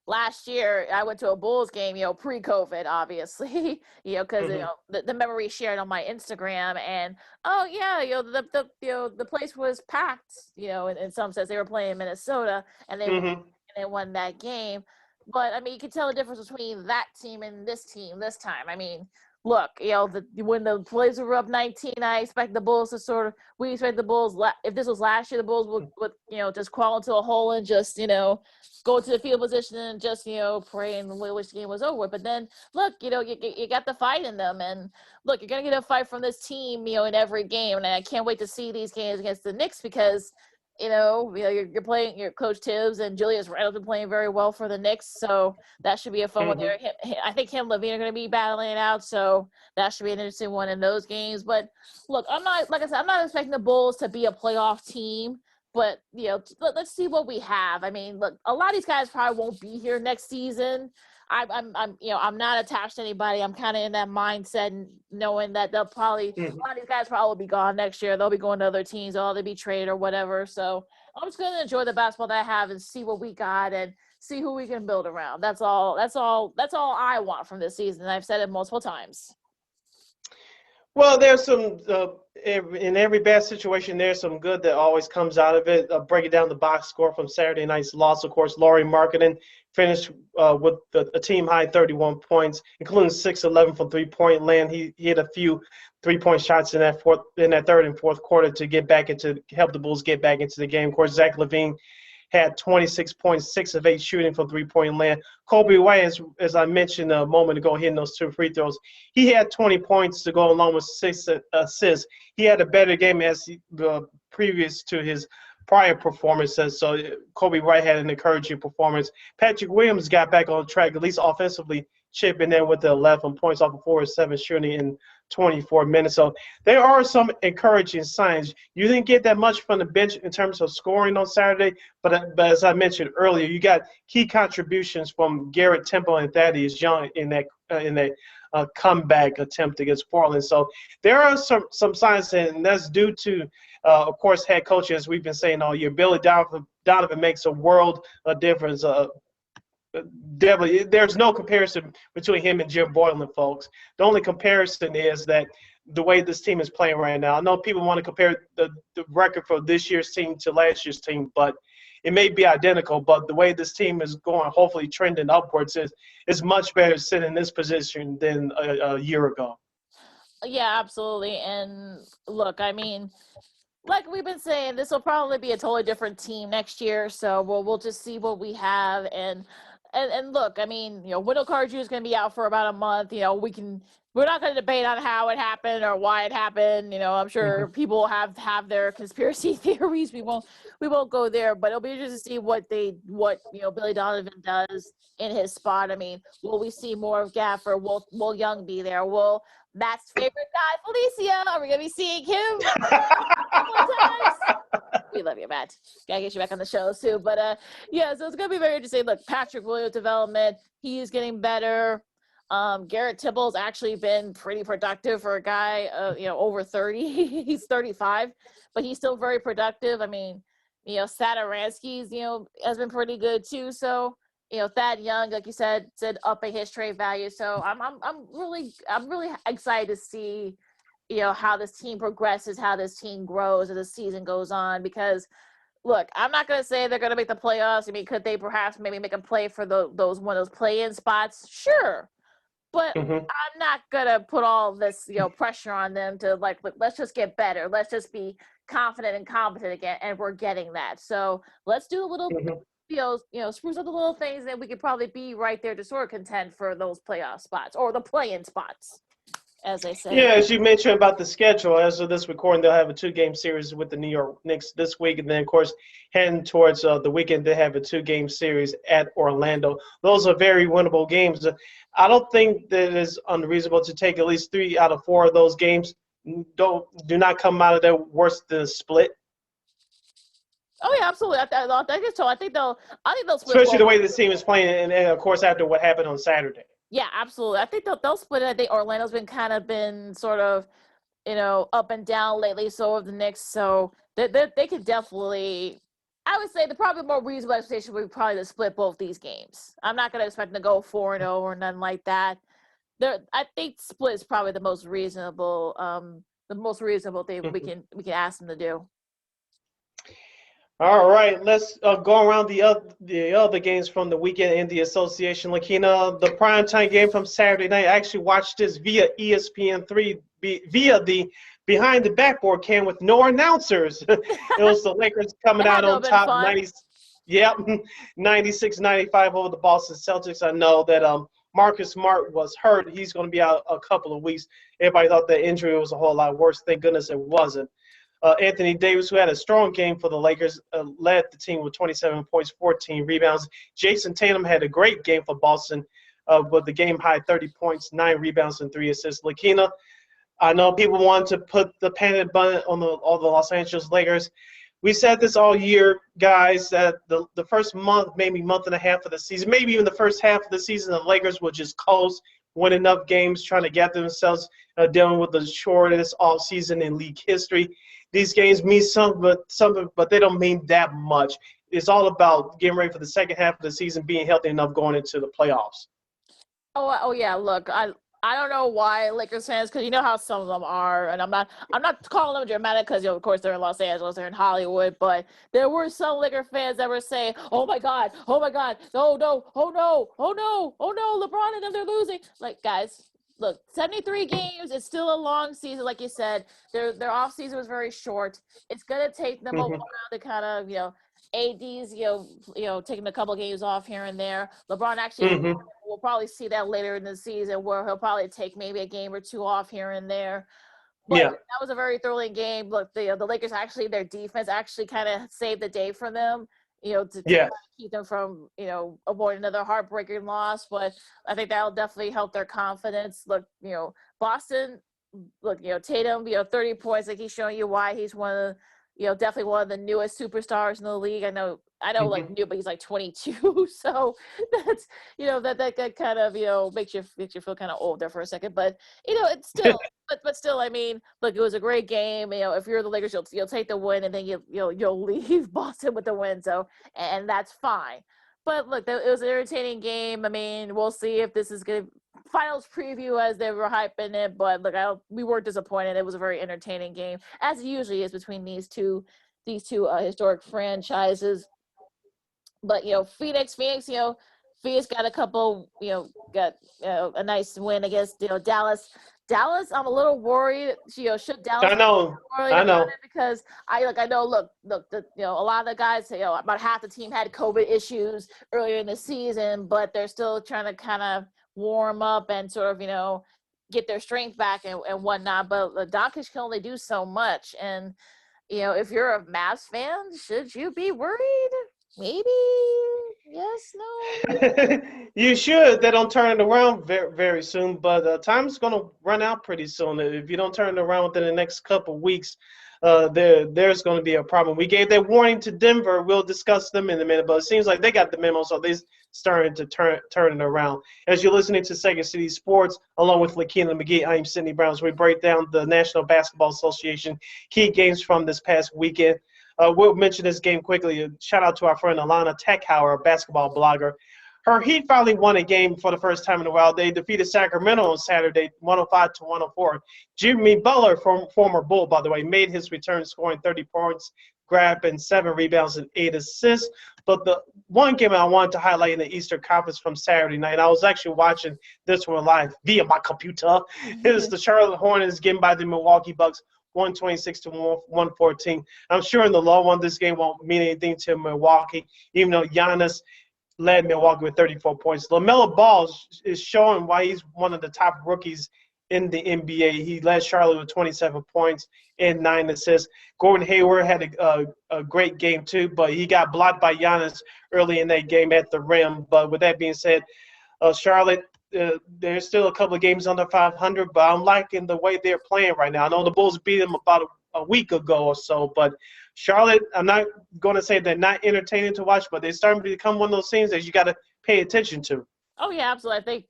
Last year I went to a Bulls game, pre-COVID, obviously, because the memory shared on my Instagram, and oh yeah, the place was packed, in some sense. They were playing in Minnesota, and they won that game. But I mean, you can tell the difference between that team and this team this time. I mean, look, when the Blazers were up 19, we expect the Bulls, if this was last year, the Bulls would just crawl into a hole and just, go to the field position and just, pray and wish the game was over. But then, look, you got the fight in them. And look, you're going to get a fight from this team, in every game. And I can't wait to see these games against the Knicks because, you're playing your Coach Tibbs and Julius Randle have been playing very well for the Knicks, so that should be a fun one there. I think him and Levine are going to be battling it out, so that should be an interesting one in those games. But look, I'm not expecting the Bulls to be a playoff team, but let's see what we have. I mean, look, a lot of these guys probably won't be here next season. I'm not attached to anybody. I'm kind of in that mindset, and knowing that they'll probably a lot of these guys probably will be gone next year. They'll be going to other teams, or they'll be traded or whatever. So I'm just gonna enjoy the basketball that I have and see what we got and see who we can build around. That's all I want from this season. I've said it multiple times. Well, there's some in every bad situation, there's some good that always comes out of it. Breaking down the box score from Saturday night's loss, of course, Lauri Markkanen finished with a team-high 31 points, including 6-11 from three-point land. He hit a few three-point shots in that third and fourth quarter to help the Bulls get back into the game. Of course, Zach LaVine had 26 points, 6 of 8 shooting from three-point land. Kobe White, as I mentioned a moment ago, hitting those 2 free throws. He had 20 points to go along with 6 assists. He had a better game previous to his prior performances. So Kobe White had an encouraging performance. Patrick Williams got back on track, at least offensively, chipping in with the 11 points off of 4 of 7 shooting in 24 minutes. So there are some encouraging signs. You didn't get that much from the bench in terms of scoring on Saturday, but as I mentioned earlier, you got key contributions from Garrett Temple and Thaddeus Young in that comeback attempt against Portland. So there are some signs, and that's due to, of course, head coach, as we've been saying all year. Billy Donovan makes a world of difference. Definitely, there's no comparison between him and Jim Boylan, folks. The only comparison is that the way this team is playing right now. I know people want to compare the record for this year's team to last year's team, but it may be identical. But the way this team is going, hopefully trending upwards, is much better sitting in this position than a year ago. Yeah, absolutely. And look, I mean, like we've been saying, this will probably be a totally different team next year. So we'll just see what we have. And look, I mean, Wendell Carter Jr. is going to be out for about a month. We're not going to debate on how it happened or why it happened. I'm sure people have their conspiracy theories. We won't go there, but it'll be interesting to see what Billy Donovan does in his spot. I mean, will we see more of Gaffer? Will Young be there? Will Matt's favorite guy, Felicia, are we going to be seeing him We love you, Matt. Gotta get you back on the show too. But yeah, so it's gonna be very interesting. Look, Patrick Williams' development, he is getting better. Garrett Tibble's actually been pretty productive for a guy, over 30. He's 35, but he's still very productive. I mean, Satoransky's, has been pretty good too. So, Thad Young, like you said upping his trade value. So I'm really excited to see, how this team progresses, how this team grows as the season goes on. Because, look, I'm not going to say they're going to make the playoffs. I mean, could they perhaps maybe make a play for those one of those play-in spots? Sure. But I'm not going to put all this, pressure on them to, like, let's just get better. Let's just be confident and competent again, and we're getting that. So let's do a little, spruce up the little things, and we could probably be right there to sort of contend for those playoff spots or the play-in spots, as they say. Yeah, as you mentioned about the schedule, as of this recording, they'll have a 2-game series with the New York Knicks this week, and then, of course, heading towards the weekend, they have a 2-game series at Orlando. Those are very winnable games. I don't think that it is unreasonable to take at least 3 out of 4 of those games. Do not come out of there worse than a split. Oh yeah, absolutely. I think so. I think they'll split. Especially the way the team is playing, and of course after what happened on Saturday. Yeah, absolutely. I think they'll split it. I think Orlando's been sort of, up and down lately. So have the Knicks. So they could definitely. I would say the probably more reasonable expectation would be probably to split both these games. I'm not going to expect them to go 4-0 or nothing like that. I think split is probably the most reasonable thing we can ask them to do. All right, let's go around the other games from the weekend in the association. Lakeena, the primetime game from Saturday night, I actually watched this via ESPN3 via the behind the backboard cam with no announcers. It was the Lakers coming out on top, 96-95 over the Boston Celtics. I know that Marcus Smart was hurt. He's going to be out a couple of weeks. Everybody thought the injury was a whole lot worse. Thank goodness it wasn't. Anthony Davis, who had a strong game for the Lakers, led the team with 27 points, 14 rebounds. Jason Tatum had a great game for Boston with the game-high 30 points, 9 rebounds, and 3 assists. Lakeena, I know people want to put the panic button on all the Los Angeles Lakers. We said this all year, guys, that the first month, maybe month and a half of the season, maybe even the first half of the season, the Lakers would just coast, win enough games, trying to get themselves dealing with the shortest offseason in league history. These games mean something, but they don't mean that much. It's all about getting ready for the second half of the season, being healthy enough going into the playoffs. Oh yeah. Look, I don't know why Lakers fans, because you know how some of them are, and I'm not calling them dramatic because of course they're in Los Angeles, they're in Hollywood, but there were some Lakers fans that were saying, "Oh my God, no, oh no, LeBron and them, they're losing." Like, guys. Look, 73 games, it's still a long season, like you said. Their off season was very short. It's gonna take them a while to kind of, AD's, taking a couple of games off here and there. LeBron actually we'll probably see that later in the season where he'll probably take maybe a game or 2 off here and there. But that was a very thrilling game. Look, the Lakers actually, their defense actually kind of saved the day for them. To keep them from, avoid another heartbreaking loss. But I think that'll definitely help their confidence. Look, Boston, Tatum, 30 points, like he's showing you why he's one of the, definitely one of the newest superstars in the league. I know like new, but he's like 22. So that's, that kind of, makes you feel kind of old there for a second, but it's still, but still, I mean, look, it was a great game. If you're the Lakers, you'll take the win and then you'll leave Boston with the win. So, and that's fine. But look, it was an entertaining game. I mean, we'll see if this is good. Finals preview as they were hyping it, but look, we weren't disappointed. It was a very entertaining game, as it usually is between these two historic franchises. But Phoenix, Phoenix got a couple, got a nice win against Dallas. Dallas, I'm a little worried. Should Dallas? I know. Because I know. Look. A lot of the guys, about half the team had COVID issues earlier in the season, but they're still trying to kind of warm up and sort of, get their strength back and whatnot. But Doncic can only do so much, and if you're a Mavs fan, should you be worried? Maybe. Yes, no. You should. They don't turn it around very, very soon, but time's going to run out pretty soon. If you don't turn it around within the next couple of weeks, there's going to be a problem. We gave that warning to Denver. We'll discuss them in a minute, but it seems like they got the memo, so they're starting to turn it around. As you're listening to Second City Sports, along with Lakeena McGee, I'm Sidney Brown. As we break down the National Basketball Association key games from this past weekend. We'll mention this game quickly. Shout out to our friend Alana Techhauer, a basketball blogger. Her Heat finally won a game for the first time in a while. They defeated Sacramento on Saturday, 105-104. Jimmy Butler, former Bull, by the way, made his return, scoring 30 points, grabbing 7 rebounds and 8 assists. But the one game I wanted to highlight in the Eastern Conference from Saturday night, I was actually watching this one live via my computer, is the Charlotte Hornets getting by the Milwaukee Bucks, 126-114. I'm sure in the long run, this game won't mean anything to Milwaukee, even though Giannis led Milwaukee with 34 points. LaMelo Ball is showing why he's one of the top rookies in the NBA. He led Charlotte with 27 points and 9 assists. Gordon Hayward had a great game too, but he got blocked by Giannis early in that game at the rim. But with that being said, Charlotte, there's still a couple of games under 500, but I'm liking the way they're playing right now. I know the Bulls beat them about a week ago or so, but Charlotte, I'm not going to say they're not entertaining to watch, but they're starting to become one of those teams that you got to pay attention to. Oh, yeah, absolutely. I think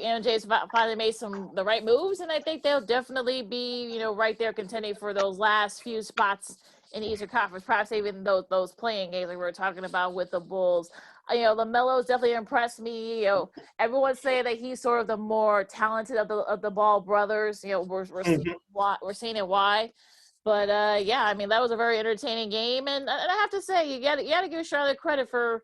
MJ's finally made the right moves, and I think they'll definitely be, right there contending for those last few spots in the Eastern Conference, perhaps even those playing games like we were talking about with the Bulls. LaMelo's definitely impressed me. Everyone's saying that he's sort of the more talented of the Ball brothers. We're seeing it why. But that was a very entertaining game, and I have to say, you got to give Charlotte credit for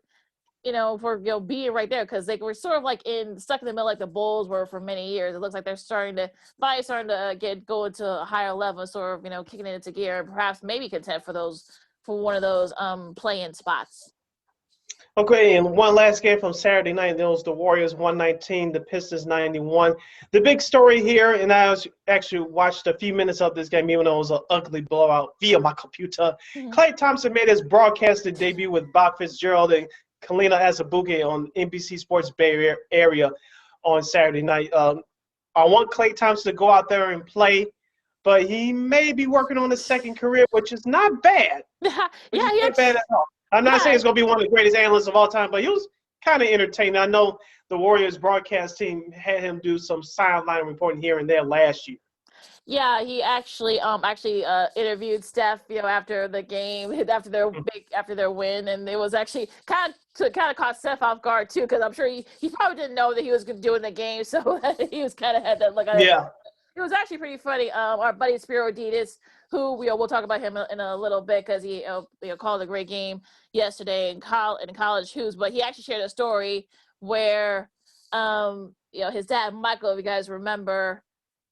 being right there, because they were sort of like stuck in the middle like the Bulls were for many years. It looks like they're starting to go into a higher level, sort of kicking it into gear, and perhaps maybe contend for one of those play-in spots. Okay, and one last game from Saturday night. There was the Warriors 119, the Pistons 91. The big story here, and I actually watched a few minutes of this game, even though it was an ugly blowout via my computer. Mm-hmm. Klay Thompson made his broadcasted debut with Bob Fitzgerald and Kalina Azubuike on NBC Sports Bay Area on Saturday night. I want Klay Thompson to go out there and play, but he may be working on his second career, which is not bad. Not bad at all. I'm not saying he's going to be one of the greatest analysts of all time, but he was kind of entertaining. I know the Warriors broadcast team had him do some sideline reporting here and there last year. Yeah, he actually interviewed Steph, after the game, after their win, and it was actually kind of caught Steph off guard too, because I'm sure he probably didn't know that he was going to do in the game, so he was kind of had that look at it. Yeah. It was actually pretty funny. Our buddy Spiro Ditas, who we'll talk about him in a little bit, because he called a great game yesterday in college hoops. But he actually shared a story where his dad Michael, if you guys remember,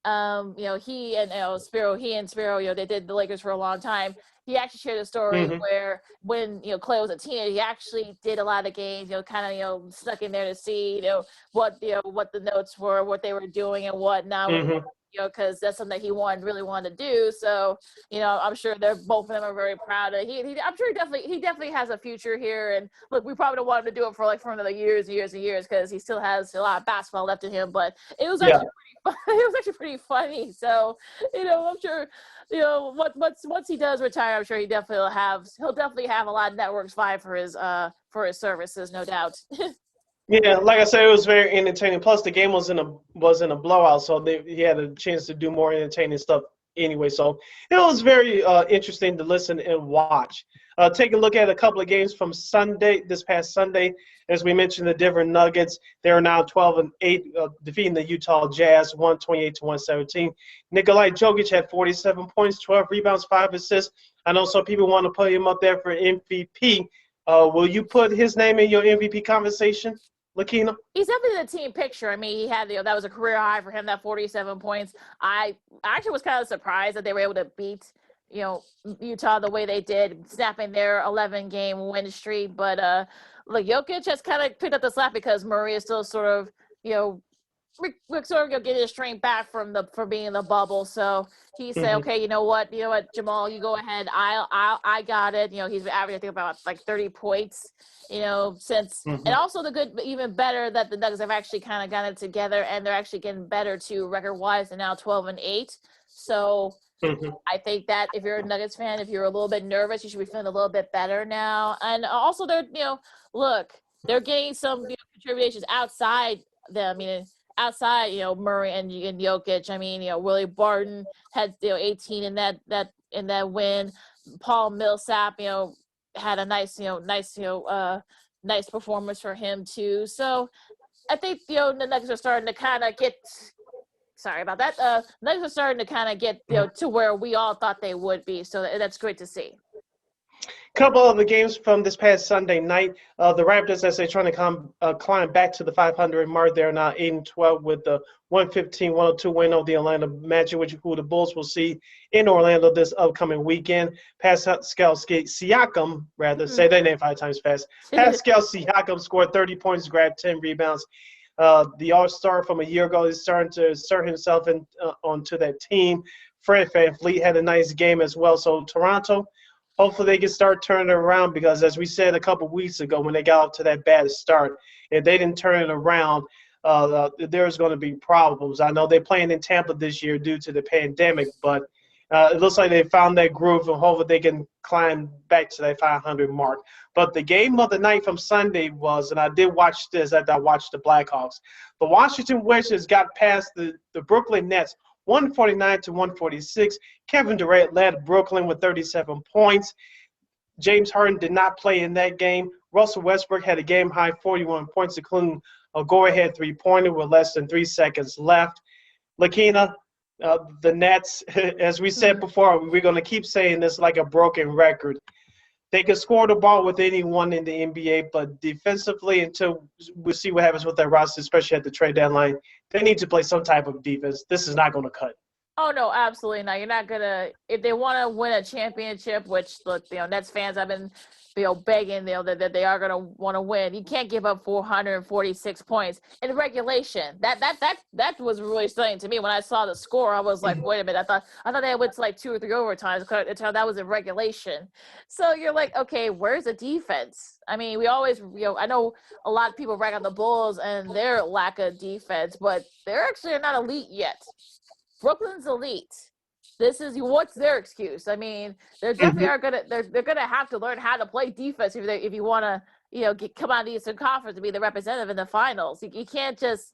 he and Spiro, they did the Lakers for a long time. He actually shared a story where when Klay was a teenager, he actually did a lot of games, kind of snuck in there to see what the notes were, what they were doing and whatnot. Because that's something that he really wanted to do. So, I'm sure both of them are very proud of. I'm sure he definitely has a future here. And look, we probably don't want him to do it for another years and years and years, because he still has a lot of basketball left in him. But it was actually pretty funny. So, I'm sure, once he does retire, I'm sure he'll definitely have a lot of networks vying for his services, no doubt. Yeah, like I said, it was very entertaining. Plus, the game was in a blowout, so he had a chance to do more entertaining stuff anyway. So it was very interesting to listen and watch. Take a look at a couple of games from this past Sunday. As we mentioned, the Denver Nuggets, they are now 12-8, defeating the Utah Jazz 128-117. Nikola Jokic had 47 points, 12 rebounds, 5 assists. I know some people want to put him up there for MVP. Will you put his name in your MVP conversation, Lakeena? He's definitely the team picture. I mean, he had that was a career high for him, that 47 points. I actually was kind of surprised that they were able to beat Utah the way they did, snapping their 11-game win streak. But look, Jokic has kind of picked up the slack because Murray is still sort of Rick sort of getting his strength back from being in the bubble. So he said, okay, you know what, Jamal, you go ahead. I got it. He's been averaging, I think, about like 30 points, since, and also even better that the Nuggets have actually kind of gotten it together, and they're actually getting better too, record-wise, and now 12-8. So I think that if you're a Nuggets fan, if you're a little bit nervous, you should be feeling a little bit better now. And also they're, they're getting some contributions outside them. I mean, outside, Murray and Jokic. I mean, Willie Barton had 18 in that win. Paul Millsap, had a nice nice performance for him too. So I think the Nuggets are starting to kind of get. Sorry about that. Nuggets are starting to kind of get to where we all thought they would be. So that's great to see. Couple of the games from this past Sunday night, the Raptors, as they're trying to climb back to the 500 mark, they're now 8-12 with the 115-102 win over the Orlando Magic, who the Bulls will see in Orlando this upcoming weekend. Pascal Siakam, say that name 5 times fast. Pascal Siakam scored 30 points, grabbed 10 rebounds. The All-Star from a year ago is starting to assert himself onto that team. Fred VanVleet had a nice game as well. So Toronto, hopefully they can start turning it around, because as we said a couple weeks ago when they got off to that bad start, if they didn't turn it around, there's going to be problems. I know they're playing in Tampa this year due to the pandemic, but it looks like they found that groove, and hopefully they can climb back to that 500 mark. But the game of the night from Sunday was, and I did watch this after I watched the Blackhawks, the Washington Wizards got past the Brooklyn Nets 149-146. Kevin Durant led Brooklyn with 37 points. James Harden did not play in that game. Russell Westbrook had a game-high 41 points, including a go-ahead three-pointer with less than 3 seconds left. Lakeena, the Nets, as we said before, we're going to keep saying this like a broken record. They can score the ball with anyone in the NBA, but defensively, until we see what happens with their roster, especially at the trade deadline, they need to play some type of defense. This is not going to cut. Oh, no, absolutely not. You're not going to – if they want to win a championship, which, look, Nets fans have been, begging, that they are going to want to win, you can't give up 446 points in regulation. That was really stunning to me. When I saw the score, I was like, wait a minute. I thought they went to like 2 or 3 overtimes. That was in regulation. So you're like, okay, where's the defense? I mean, we always, I know a lot of people rag on the Bulls and their lack of defense, but they're actually not elite yet. Brooklyn's elite. What's their excuse? I mean, they definitely are they're gonna have to learn how to play defense if you want to come out of the Eastern Conference to be the representative in the finals. You can't just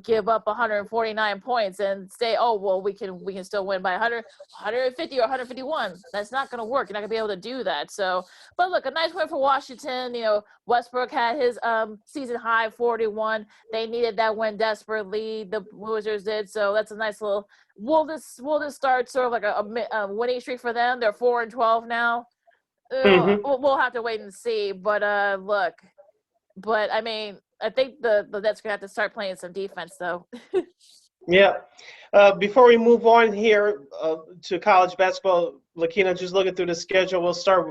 give up 149 points and say, oh well, we can still win by 100, 150 or 151. That's not gonna work. You're not gonna be able to do that. So, but look, a nice win for Washington. Westbrook had his season high 41. They needed that win desperately. The Wizards did. So that's a nice little. Will this start sort of like a winning streak for them? They're 4-12 now. We'll have to wait and see. But I mean, I think the Nets gonna have to start playing some defense though. Yeah. Before we move on here to college basketball, Lakeena, just looking through the schedule, we'll start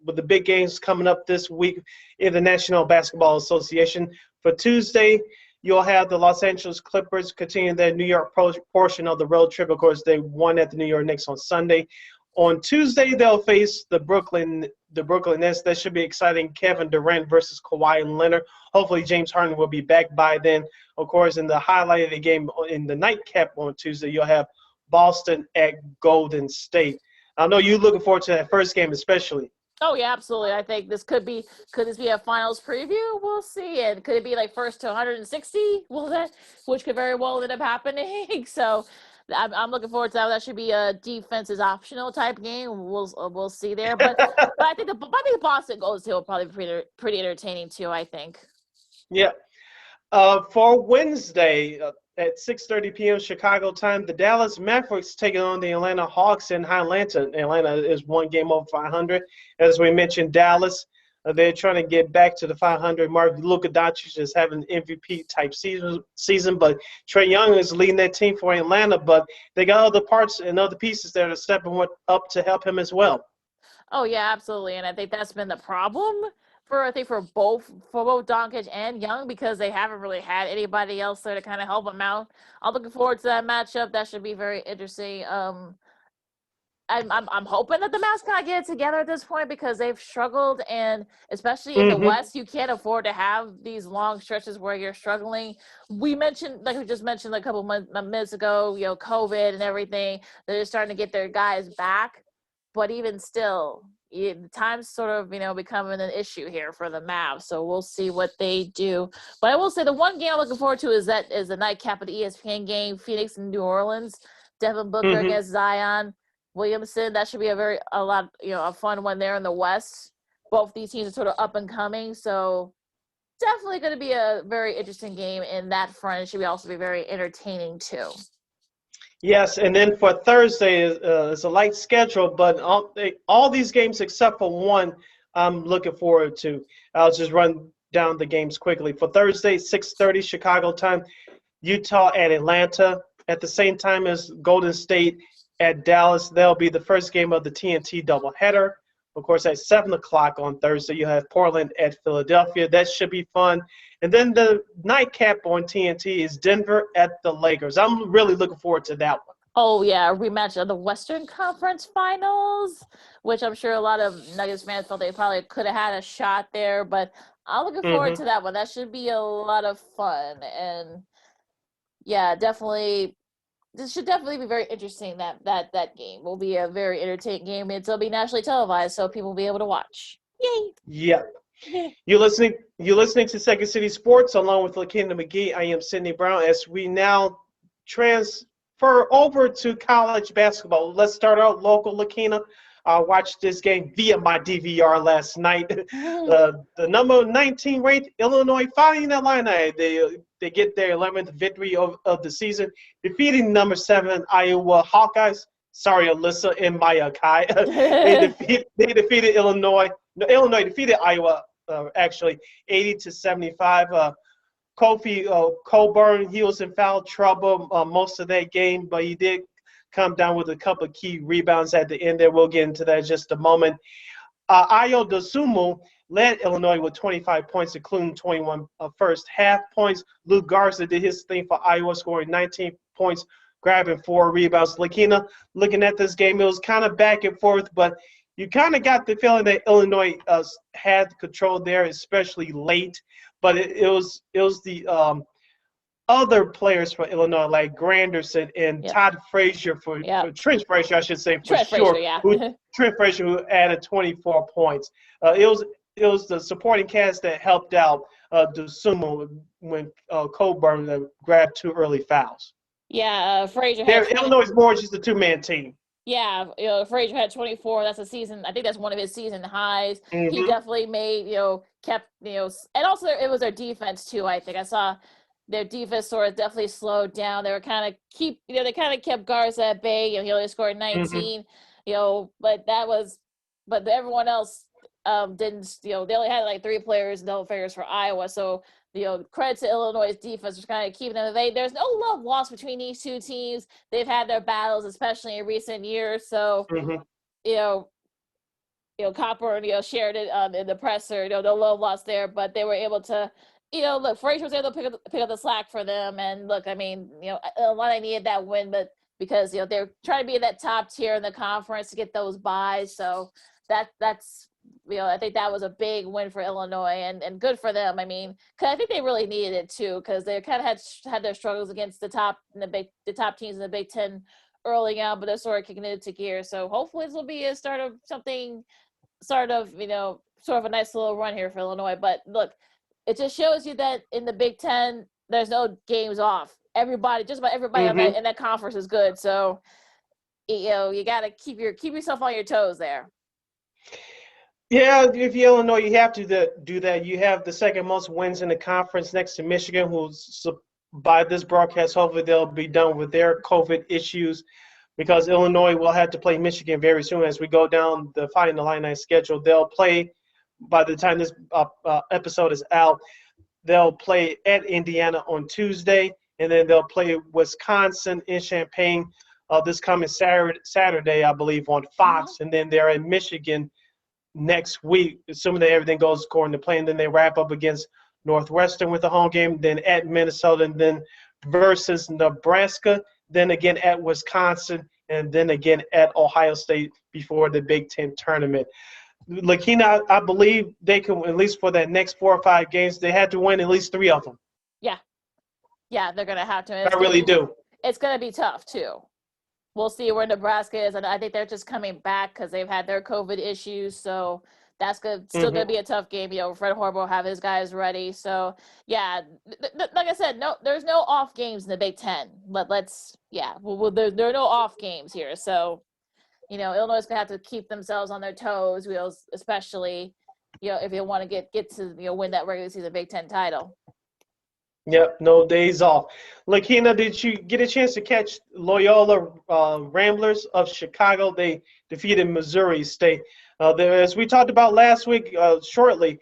with the big games coming up this week in the National Basketball Association. For Tuesday, you'll have the Los Angeles Clippers continuing their New York portion of the road trip. Of course, they won at the New York Knicks on Sunday. On Tuesday, they'll face the Brooklyn Nets. That should be exciting. Kevin Durant versus Kawhi Leonard. Hopefully, James Harden will be back by then. Of course, in the highlight of the game, in the nightcap on Tuesday, you'll have Boston at Golden State. I know you're looking forward to that first game especially. Oh, yeah, absolutely. I think this could this be a finals preview? We'll see. And could it be like first to 160? Which could very well end up happening. So I'm looking forward to that. That should be a defenses optional type game. We'll see there. But I think the Boston Golden State will probably be pretty entertaining too, I think. Yeah. For Wednesday at 6:30 p.m. Chicago time, the Dallas Mavericks taking on the Atlanta Hawks in Atlanta. Atlanta is one game over 500. As we mentioned, Dallas, they're trying to get back to the 500 mark. Luka Doncic is having an MVP-type season, but Trae Young is leading that team for Atlanta. But they got other parts and other pieces that are stepping up to help him as well. Oh, yeah, absolutely. And I think that's been the problem for both Doncic and Young, because they haven't really had anybody else there to kind of help them out. I'm looking forward to that matchup. That should be very interesting. I'm hoping that the Mavs kind of get it together at this point, because they've struggled, and especially in the West, you can't afford to have these long stretches where you're struggling. We just mentioned a couple minutes ago, COVID and everything. They're just starting to get their guys back, but even still, the time's sort of becoming an issue here for the Mavs. So we'll see what they do. But I will say the one game I'm looking forward to is the nightcap of the ESPN game, Phoenix and New Orleans. Devin Booker against Zion Williamson. That should be a fun one there in the West. Both these teams are sort of up and coming, so definitely going to be a very interesting game in that front. It should also be very entertaining too. Yes, and then for Thursday is a light schedule, but all these games except for one I'm looking forward to. I'll just run down the games quickly. For Thursday, 6:30 Chicago time, Utah at Atlanta. At the same time as Golden State at Dallas. That'll be the first game of the TNT doubleheader. Of course, at 7 o'clock on Thursday, you have Portland at Philadelphia. That should be fun. And then the nightcap on TNT is Denver at the Lakers. I'm really looking forward to that one. Oh, yeah, a rematch of the Western Conference Finals, which I'm sure a lot of Nuggets fans felt they probably could have had a shot there. But I'm looking forward to that one. That should be a lot of fun. And, yeah, definitely – this should definitely be very interesting. That game will be a very entertaining game. It'll be nationally televised, so people will be able to watch. Yay! Yeah. You're listening to Second City Sports along with Lakeena McGee. I am Sydney Brown. As we now transfer over to college basketball, let's start out local. Lakeena, I watched this game via my DVR last night. The number 19 ranked Illinois Fighting Illini. They get their 11th victory of the season, defeating number 7 Iowa Hawkeyes. Sorry, Alyssa and Maya Kai. They defeated Illinois. No, Illinois defeated Iowa actually 80-75. Kofi Coburn, he was in foul trouble most of that game, but he did come down with a couple of key rebounds at the end there. We'll get into that in just a moment. Ayo Dosunmu led Illinois with 25 points, including 21 first half points. Luke Garza did his thing for Iowa, scoring 19 points, grabbing 4 rebounds. Lakeena, looking at this game, it was kind of back and forth, but you kind of got the feeling that Illinois had control there, especially late. But it was the other players for Illinois, like Granderson and Todd Frazier for Trent Frazier, I should say, for sure. Trent Frazier, who added 24 points. It was the supporting cast that helped out Dosunmu when Coburn grabbed 2 early fouls. Yeah, Frazier. Illinois is more just a 2-man team. Yeah, Frazier had 24. That's a season. I think that's one of his season highs. He definitely made, kept, and also it was their defense too. I think I saw their defense sort of definitely slowed down. They were kind of they kind of kept Garza at bay. He only scored 19. But everyone else didn't. They only had like 3 players, no figures for Iowa. So credit to Illinois' defense for kind of keeping them. There's no love lost between these two teams. They've had their battles, especially in recent years. So, Copper, shared it in the presser. No love lost there, but they were able to, look, Frazier was able to pick up the slack for them. And look, I mean, Illinois needed that win, but because they're trying to be in that top tier in the conference to get those buys. So that's. I think that was a big win for Illinois and good for them. I mean, cause I think they really needed it too, because they kind of had their struggles against the top teams in the Big Ten early on, but they're sort of kicking it into gear. So hopefully this will be a start of something, sort of a nice little run here for Illinois. But look, it just shows you that in the Big Ten, there's no games off. Just about everybody in that conference is good. So, you got to keep yourself on your toes there. Yeah, if you're Illinois, you have to do that. You have the second most wins in the conference next to Michigan, who's by this broadcast, hopefully they'll be done with their COVID issues, because Illinois will have to play Michigan very soon as we go down the Fighting Illini schedule. They'll play, by the time this episode is out, they'll play at Indiana on Tuesday, and then they'll play Wisconsin in Champaign this coming Saturday, I believe, on Fox, and then they're in Michigan next week, assuming that everything goes according to plan. Then they wrap up against Northwestern with a home game, then at Minnesota, and then versus Nebraska, then again at Wisconsin, and then again at Ohio State before the Big Ten tournament. Lakeena, I believe they can, at least for that next 4 or 5 games, they had to win at least 3 of them. Yeah, they're going to have to. I really do. It's going to be tough, too. We'll see where Nebraska is, and I think they're just coming back because they've had their COVID issues, so that's still going to be a tough game. Fred Hoiberg will have his guys ready. So, yeah, like I said, there's no off games in the Big Ten. There are no off games here. So, Illinois is going to have to keep themselves on their toes, especially, if you want to get to, win that regular season Big Ten title. Yep, no days off. Lakeena, did you get a chance to catch Loyola Ramblers of Chicago? They defeated Missouri State. As we talked about last week, shortly,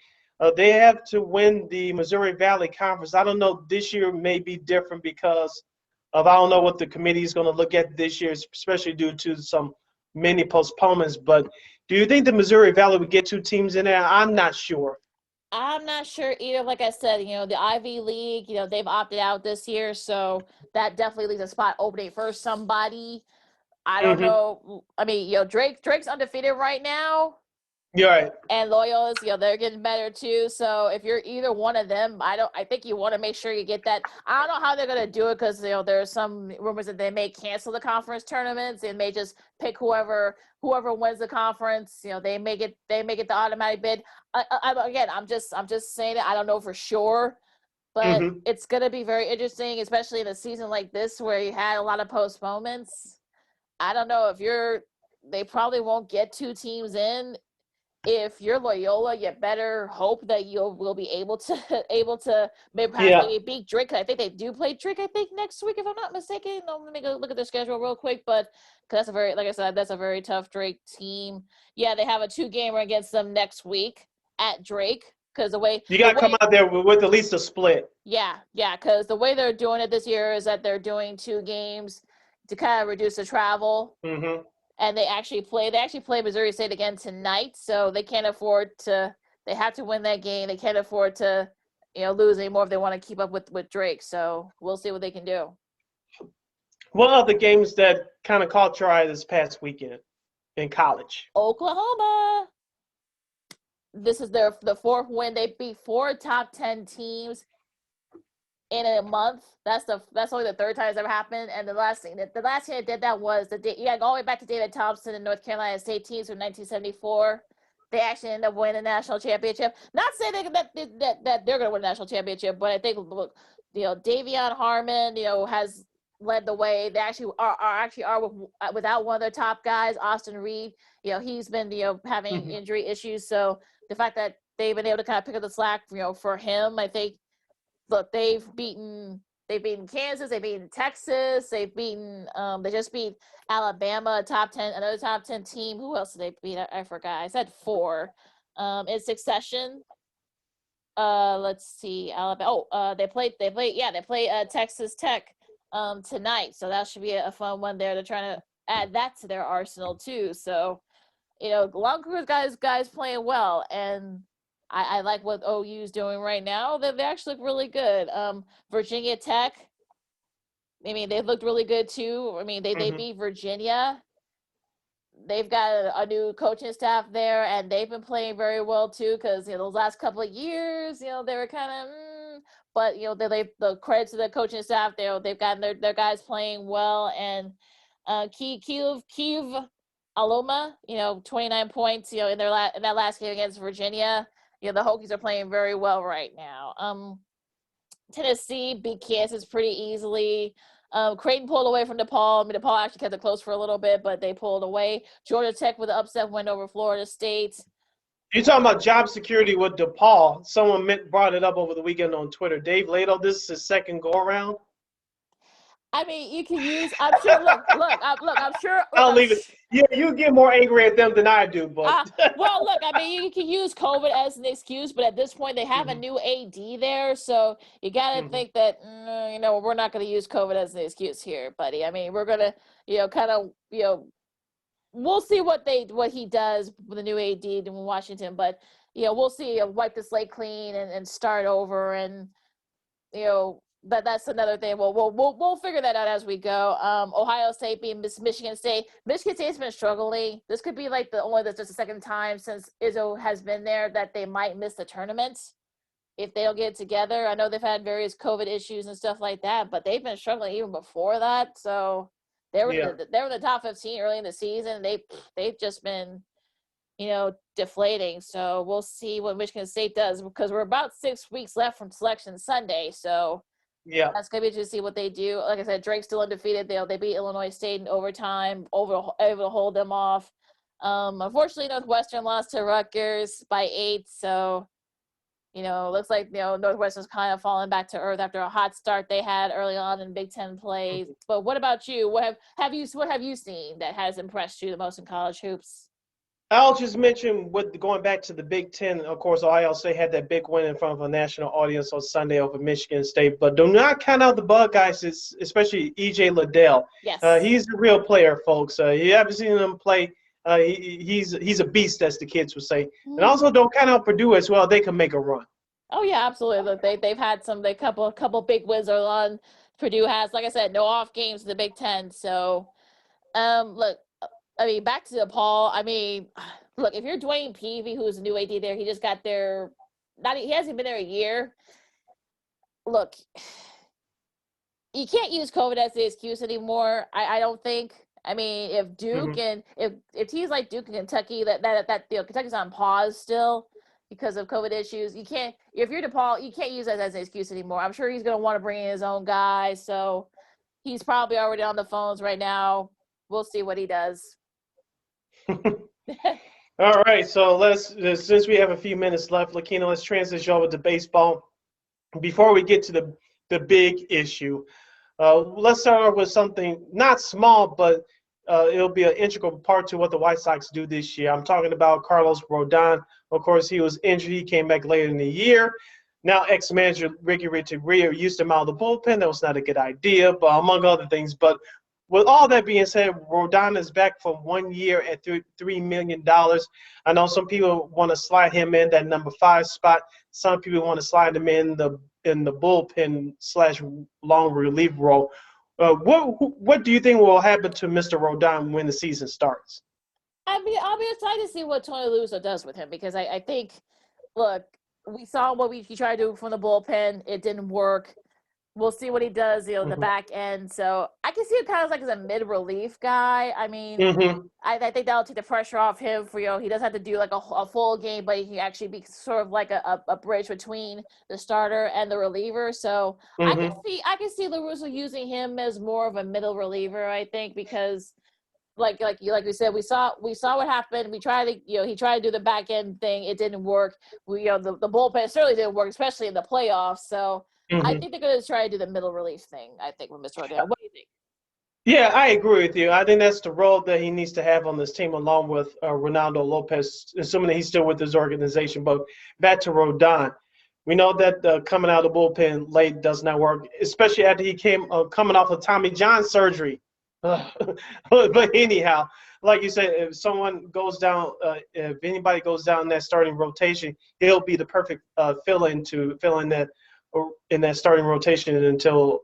they have to win the Missouri Valley Conference. I don't know, this year may be different because of, I don't know what the committee is going to look at this year, especially due to some many postponements. But do you think the Missouri Valley would get 2 teams in there? I'm not sure. I'm not sure either. Like I said, the Ivy League, they've opted out this year, so that definitely leaves a spot opening for somebody. I don't know. I mean, Drake's undefeated right now. You're right. And Loyola's, they're getting better too. So if you're either one of them, I think you want to make sure you get that. I don't know how they're gonna do it because there's some rumors that they may cancel the conference tournaments and may just pick whoever wins the conference. They make it the automatic bid. I'm just saying it. I don't know for sure, but it's gonna be very interesting, especially in a season like this where you had a lot of postponements. I don't know they probably won't get 2 teams in. If you're Loyola, you better hope that will be able to maybe beat Drake. I think they do play Drake, next week, if I'm not mistaken. Let me go look at their schedule real quick, but that's that's a very tough Drake team. Yeah, they have a 2-gamer against them next week at Drake. Because you got to come out there with at least a split. Yeah, because the way they're doing it this year is that they're doing 2 games to kind of reduce the travel. And they actually play Missouri State again tonight, so they can't afford to. They have to win that game. They can't afford to, lose anymore if they want to keep up with Drake. So we'll see what they can do. What other games that kind of caught your eye this past weekend in college? Oklahoma. This is the 4th win. They beat 4 top 10 teams in a month. That's only the 3rd time it's ever happened. And the last thing that did that was all the way back to David Thompson and North Carolina State teams from 1974. They actually ended up winning the national championship. Not saying that they're going to win a national championship, but I think Davion Harmon has led the way. They actually are without one of their top guys, Austin Reed. He's been having injury issues. So the fact that they've been able to kind of pick up the slack for him, I think. Look, they've beaten Kansas, they've beaten Texas, they just beat Alabama, another top 10 team. Who else did they beat? I forgot. I said 4. In succession. Let's see, Alabama. They play Texas Tech tonight, so that should be a fun one there. They're trying to add that to their arsenal too. So, Long Crew's guys playing well, and I like what OU's doing right now. They actually look really good. Virginia Tech, they looked really good too. They beat Virginia. They've got a new coaching staff there, and they've been playing very well too. Because those last couple of years, they were kind of, but the credit to the coaching staff. They've gotten their guys playing well, and Kiev Aloma, 29 points, in that last game against Virginia. The Hokies are playing very well right now. Tennessee beat Kansas pretty easily. Creighton pulled away from DePaul. DePaul actually kept it close for a little bit, but they pulled away. Georgia Tech with an upset win over Florida State. You're talking about job security with DePaul. Someone brought it up over the weekend on Twitter. Dave Lato, this is his second go-around. You can use. I'm sure. I'm sure. I'll leave it. Yeah, you get more angry at them than I do, but. You can use COVID as an excuse, but at this point they have a new AD there, so you got to think that we're not going to use COVID as an excuse here, buddy. We're going to, we'll see what he does with the new AD in Washington, but we'll see. Wipe the slate clean and start over, and that's another thing. We'll figure that out as we go. Ohio State being Michigan State. Michigan State's been struggling. This could be like just the second time since Izzo has been there that they might miss the tournament if they don't get it together. I know they've had various COVID issues and stuff like that, but they've been struggling even before that. So they were in the top 15 early in the season. They've just been deflating. So we'll see what Michigan State does, because we're about 6 weeks left from Selection Sunday. So that's gonna be interesting to see what they do. Like I said, Drake's still undefeated. They beat Illinois State in overtime, able to hold them off. Unfortunately, Northwestern lost to Rutgers by 8. So looks like Northwestern's kind of falling back to earth after a hot start they had early on in Big Ten play. But what about you? What have you seen that has impressed you the most in college hoops? I'll just mention, with going back to the Big Ten, of course, Ohio State had that big win in front of a national audience on Sunday over Michigan State. But do not count out the Buckeyes, especially E.J. Liddell. Yes. He's a real player, folks. You haven't seen him play. He's a beast, as the kids would say. And also, don't count out Purdue as well. They can make a run. Oh yeah, absolutely. Look, they've had a couple big wins on. Purdue has, like I said, no off games in the Big Ten. So, look, I mean, back to DePaul. I mean, look, if you're Dwayne Peavy, who's the new AD there, he just got there. He hasn't been there a year. Look, you can't use COVID as the excuse anymore. I don't think. I mean, if Duke and if teams like Duke and Kentucky that Kentucky's on pause still because of COVID issues, you can't. If you're DePaul, you can't use that as an excuse anymore. I'm sure he's going to want to bring in his own guys, so he's probably already on the phones right now. We'll see what he does. All right, so since we have a few minutes left, Lakeena, let's transition over to baseball. Before we get to the big issue, let's start off with something not small, but it'll be an integral part to what the White Sox do this year. I'm talking about Carlos Rodon. Of course, he was injured. He came back later in the year. Now, ex-manager Ricky Renteria used him out of the bullpen. That was not a good idea, but among other things. But with all that being said, Rodon is back for 1 year at $3 million. I know some people want to slide him in that number 5 spot. Some people want to slide him in the bullpen / long relief role. What do you think will happen to Mr. Rodon when the season starts? I'll be excited to see what Tony Luso does with him, because I think, look, we saw what he tried to do from the bullpen. It didn't work. We'll see what he does, the back end. So I can see it kind of like as a mid-relief guy. I mean, I think that'll take the pressure off him for, he doesn't have to do like a full game, but he can actually be sort of like a bridge between the starter and the reliever. So I can see LaRusso using him as more of a middle reliever, I think, because like we said, we saw what happened. We tried to, he tried to do the back end thing. It didn't work. The bullpen certainly didn't work, especially in the playoffs. So I think they're going to try to do the middle relief thing, I think, with Mr. Rodon. What do you think? Yeah, I agree with you. I think that's the role that he needs to have on this team, along with Ronaldo Lopez, assuming that he's still with his organization. But back to Rodon. We know that coming out of the bullpen late does not work, especially after he came coming off of Tommy John surgery. But anyhow, like you said, if someone goes down, if anybody goes down in that starting rotation, he'll be the perfect fill-in in that starting rotation until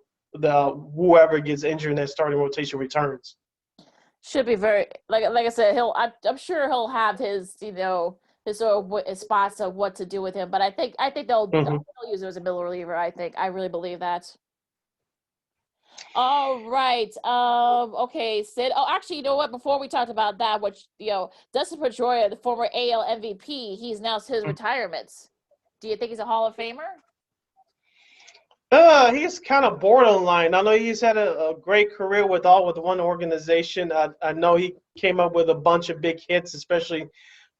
whoever gets injured in that starting rotation returns. Should be very like I said. I'm sure he'll have his his sort of his spots of what to do with him. But I think they'll use him as a middle reliever. I really believe that. All right. Okay, Sid. Oh, actually, you know what? Before we talked about that, which Dustin Pedroia, the former AL MVP, he's announced his retirements. Do you think he's a Hall of Famer? He's kind of borderline. I know he's had a great career with one organization. I know he came up with a bunch of big hits, especially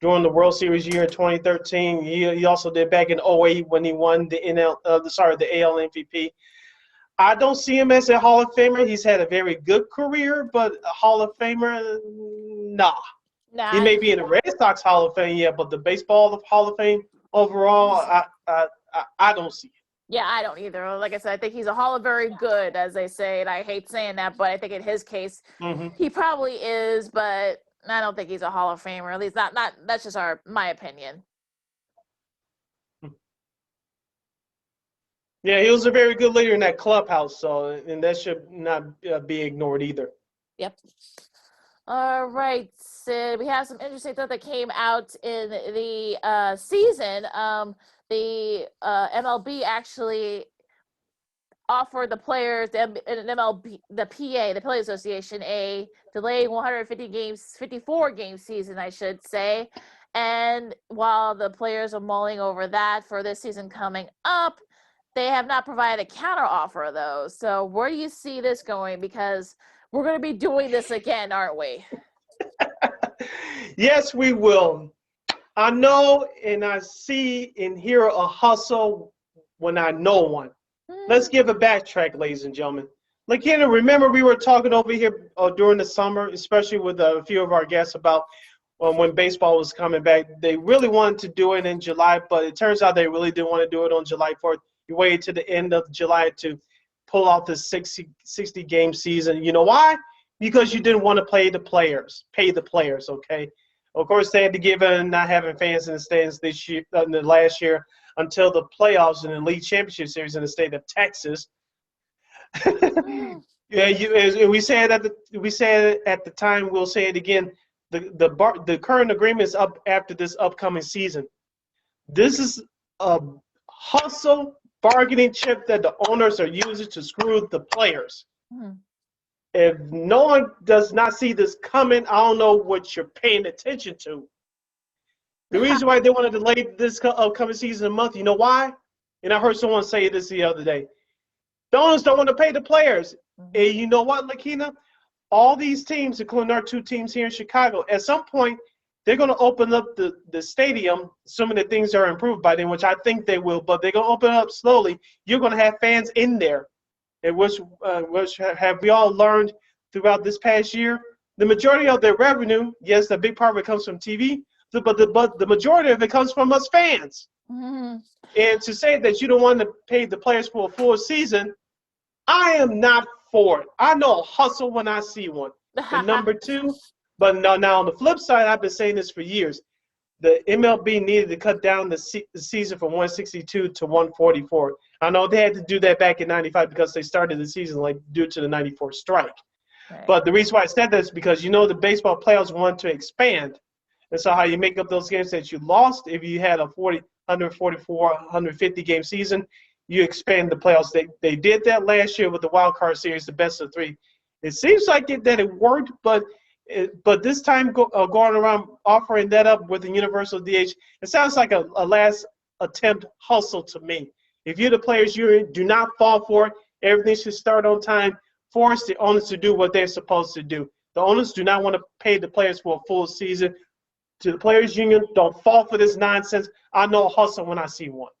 during the World Series year 2013. He also did back in 2008 when he won the AL MVP. I don't see him as a Hall of Famer. He's had a very good career, but a Hall of Famer, nah. He may be in the Red Sox Hall of Fame, yeah, but the Baseball Hall of Fame overall, I don't see it. Yeah, I don't either. Like I said, I think he's a Hall of Very Good, as they say, and I hate saying that, but I think in his case, he probably is. But I don't think he's a Hall of Famer. At least not that's just my opinion. Yeah, he was a very good leader in that clubhouse, and that should not be ignored either. Yep. All right, Sid. We have some interesting stuff that came out in the season. The MLB actually offered the players, the MLB, the PA, the Players Association, a delayed 54 game season, I should say. And while the players are mulling over that for this season coming up, they have not provided a counter offer though. So where do you see this going? Because we're going to be doing this again, aren't we? Yes, we will. I know and I see and hear a hustle when I know one. Let's give a backtrack, ladies and gentlemen. Lakeena, remember we were talking over here during the summer, especially with a few of our guests about when baseball was coming back. They really wanted to do it in July, but it turns out they really didn't want to do it on July 4th. You waited to the end of July to pull off the 60 game season. You know why? Because you didn't want to pay the players, okay? Of course, they had to give in not having fans in the stands this year, in the last year, until the playoffs in the League Championship Series in the state of Texas. Yeah, we said at the time. We'll say it again. The current agreement is up after this upcoming season. This is a hustle bargaining chip that the owners are using to screw the players. If no one does not see this coming, I don't know what you're paying attention to. The reason why they want to delay this upcoming season a month, you know why? And I heard someone say this the other day. The owners don't want to pay the players. And you know what, Lakeena? All these teams, including our two teams here in Chicago, at some point, they're going to open up the stadium, assuming that things are improved by then, which I think they will, but they're going to open it up slowly. You're going to have fans in there. And which have we all learned throughout this past year? The majority of their revenue, yes, a big part of it comes from TV, but the majority of it comes from us fans. And to say that you don't want to pay the players for a full season, I am not for it. I know a hustle when I see one. And number two, but now on the flip side, I've been saying this for years. The MLB needed to cut down the season from 162 to 144. I know they had to do that back in 95 because they started the season late due to the 94 strike. Right. But the reason why I said that is because, the baseball playoffs want to expand. And so how you make up those games that you lost, if you had a 144, 150 game season, you expand the playoffs. They did that last year with the wild card series, the best of three. It seems like that it worked, but this time going around offering that up with the universal DH, it sounds like a last attempt hustle to me. If you're the players, you do not fall for it. Everything should start on time. Force the owners to do what they're supposed to do. The owners do not want to pay the players for a full season. To the players' union, don't fall for this nonsense. I know a hustle when I see one.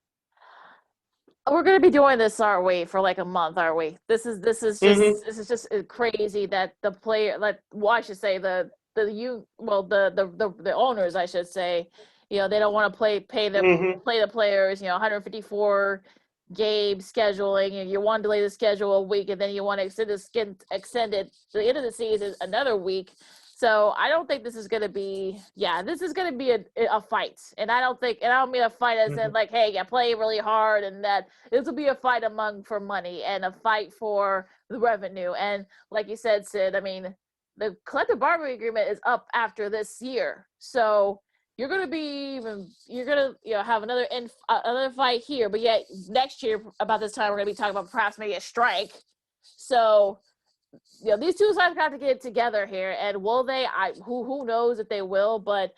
We're going to be doing this, aren't we, for like a month, aren't we? This is just crazy that the player, I should say the owners, I should say, they don't want to play the players, 154 game scheduling, and you want to delay the schedule a week, and then you want to extend it to the end of the season another week. So I don't think this is going to be, this is going to be a fight. And I don't mean a fight as in like, hey, play really hard, and that this will be a fight for money and a fight for the revenue. And like you said, Sid, I mean, the collective bargaining agreement is up after this year. So you're going to have another fight here. But yet next year about this time, we're going to be talking about perhaps maybe a strike. So these two sides got to get together here, and will they? Who knows if they will? But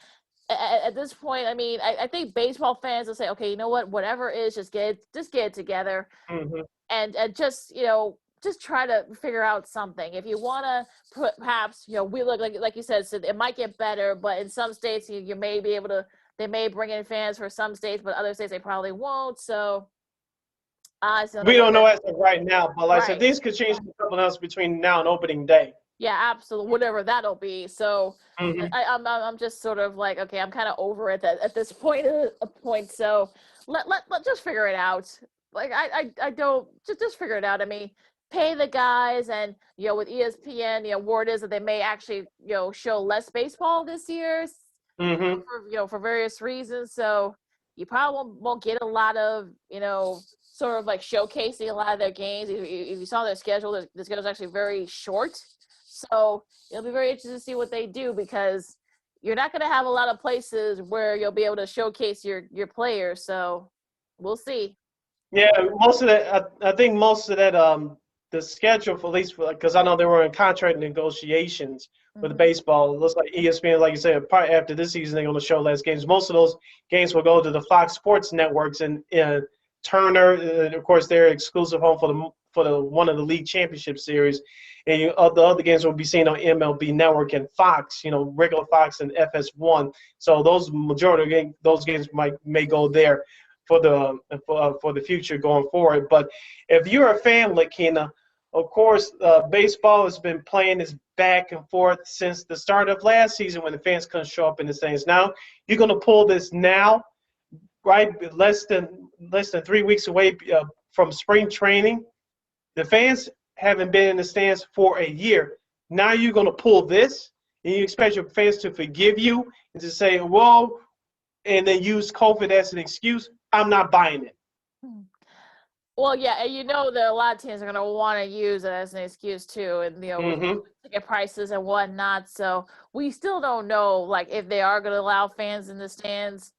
at this point, I mean, I think baseball fans will say, okay, you know what? Whatever it is, just get it together, and just just try to figure out something. If you want to, perhaps we look like you said, so it might get better, but in some states you may be able to. They may bring in fans for some states, but other states they probably won't. So. We don't know as of right now, but like I said, things could change something else between now and opening day. Yeah, absolutely. Whatever that'll be. So I'm just sort of like, okay, I'm kind of over it at this point. So let just figure it out. Like I don't just figure it out. I mean, pay the guys, and with ESPN, word is that they may actually show less baseball this year, Mm-hmm. for various reasons. So you probably won't get a lot of sort of like showcasing a lot of their games. If you saw their schedule, the schedule is actually very short. So it'll be very interesting to see what they do, because you're not going to have a lot of places where you'll be able to showcase your players. So we'll see. Yeah, most of that. I think most of that. The schedule, for at least, because I know they were in contract negotiations with Mm-hmm. baseball. It looks like ESPN, like you said, probably after this season they're going to show less games. Most of those games will go to the Fox Sports networks and Turner. Of course, they're exclusive home for the one of the league championship series, and the other games will be seen on MLB Network and Fox. Regular Fox and FS1. So those majority of those games may go there for the future going forward. But if you're a fan, Lakeena, of course, baseball has been playing this back and forth since the start of last season when the fans couldn't show up in the stands. Now you're going to pull this now, right? Less than 3 weeks away from spring training. The fans haven't been in the stands for a year. Now you're going to pull this, and you expect your fans to forgive you and to say, well, and then use COVID as an excuse. I'm not buying it. Well, yeah, and that a lot of teams are going to want to use it as an excuse too, and with ticket prices and whatnot. So we still don't know, like, if they are going to allow fans in the stands.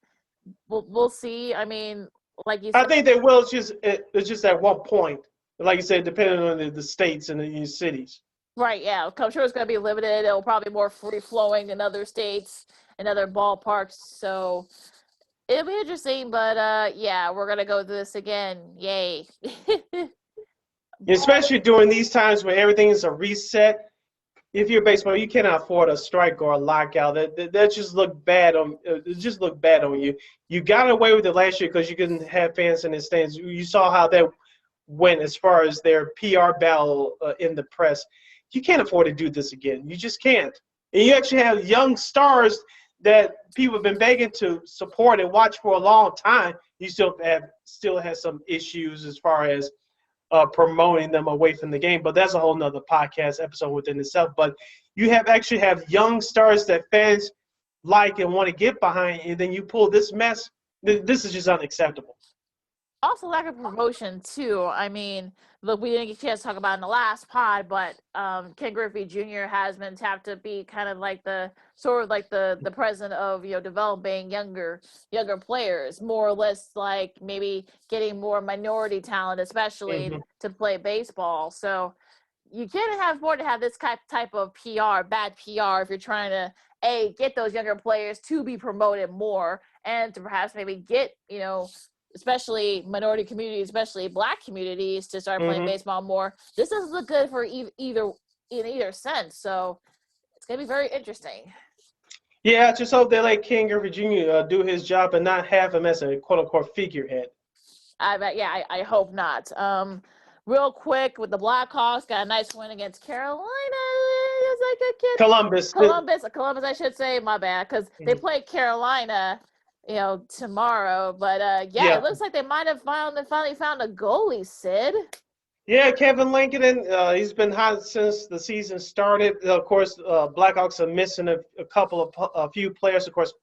We'll see. I mean, like you said, I think they will. It's just at one point, like you said, depending on the states and the cities. Right. Yeah, I'm sure it's going to be limited. It'll probably be more free flowing in other states and other ballparks. So it'll be interesting, but yeah, we're gonna go through this again. Yay! Especially during these times where everything is a reset. If you're baseball, you cannot afford a strike or a lockout. That just look bad on. It just look bad on you. You got away with it last year because you couldn't have fans in the stands. You saw how that went as far as their PR battle in the press. You can't afford to do this again. You just can't. And you actually have young stars that people have been begging to support and watch for a long time. You still have some issues as far as promoting them away from the game, but that's a whole nother podcast episode within itself. But you actually have young stars that fans like and want to get behind, and then you pull this mess. This is just unacceptable. Also, lack of promotion too. I mean, look, we didn't get a chance to talk about it in the last pod, but Ken Griffey Jr. has been tapped to be kind of like the president of developing younger players, more or less, like maybe getting more minority talent, especially to play baseball. So you can't afford to have this type of bad PR, if you're trying to get those younger players to be promoted more, and to perhaps maybe get especially minority communities, especially Black communities, to start playing baseball more. This doesn't look good for either sense. So it's going to be very interesting. Yeah, I just hope they let King Griffey Jr. Do his job and not have him as a quote-unquote figurehead. I hope not. Real quick, with the Blackhawks, got a nice win against Carolina. Columbus, I should say. My bad, because they play Carolina tomorrow. But it looks like they might have finally found a goalie, Sid. Yeah, Kevin Lincoln, he's been hot since the season started. Of course, Blackhawks are missing a few players. Of course,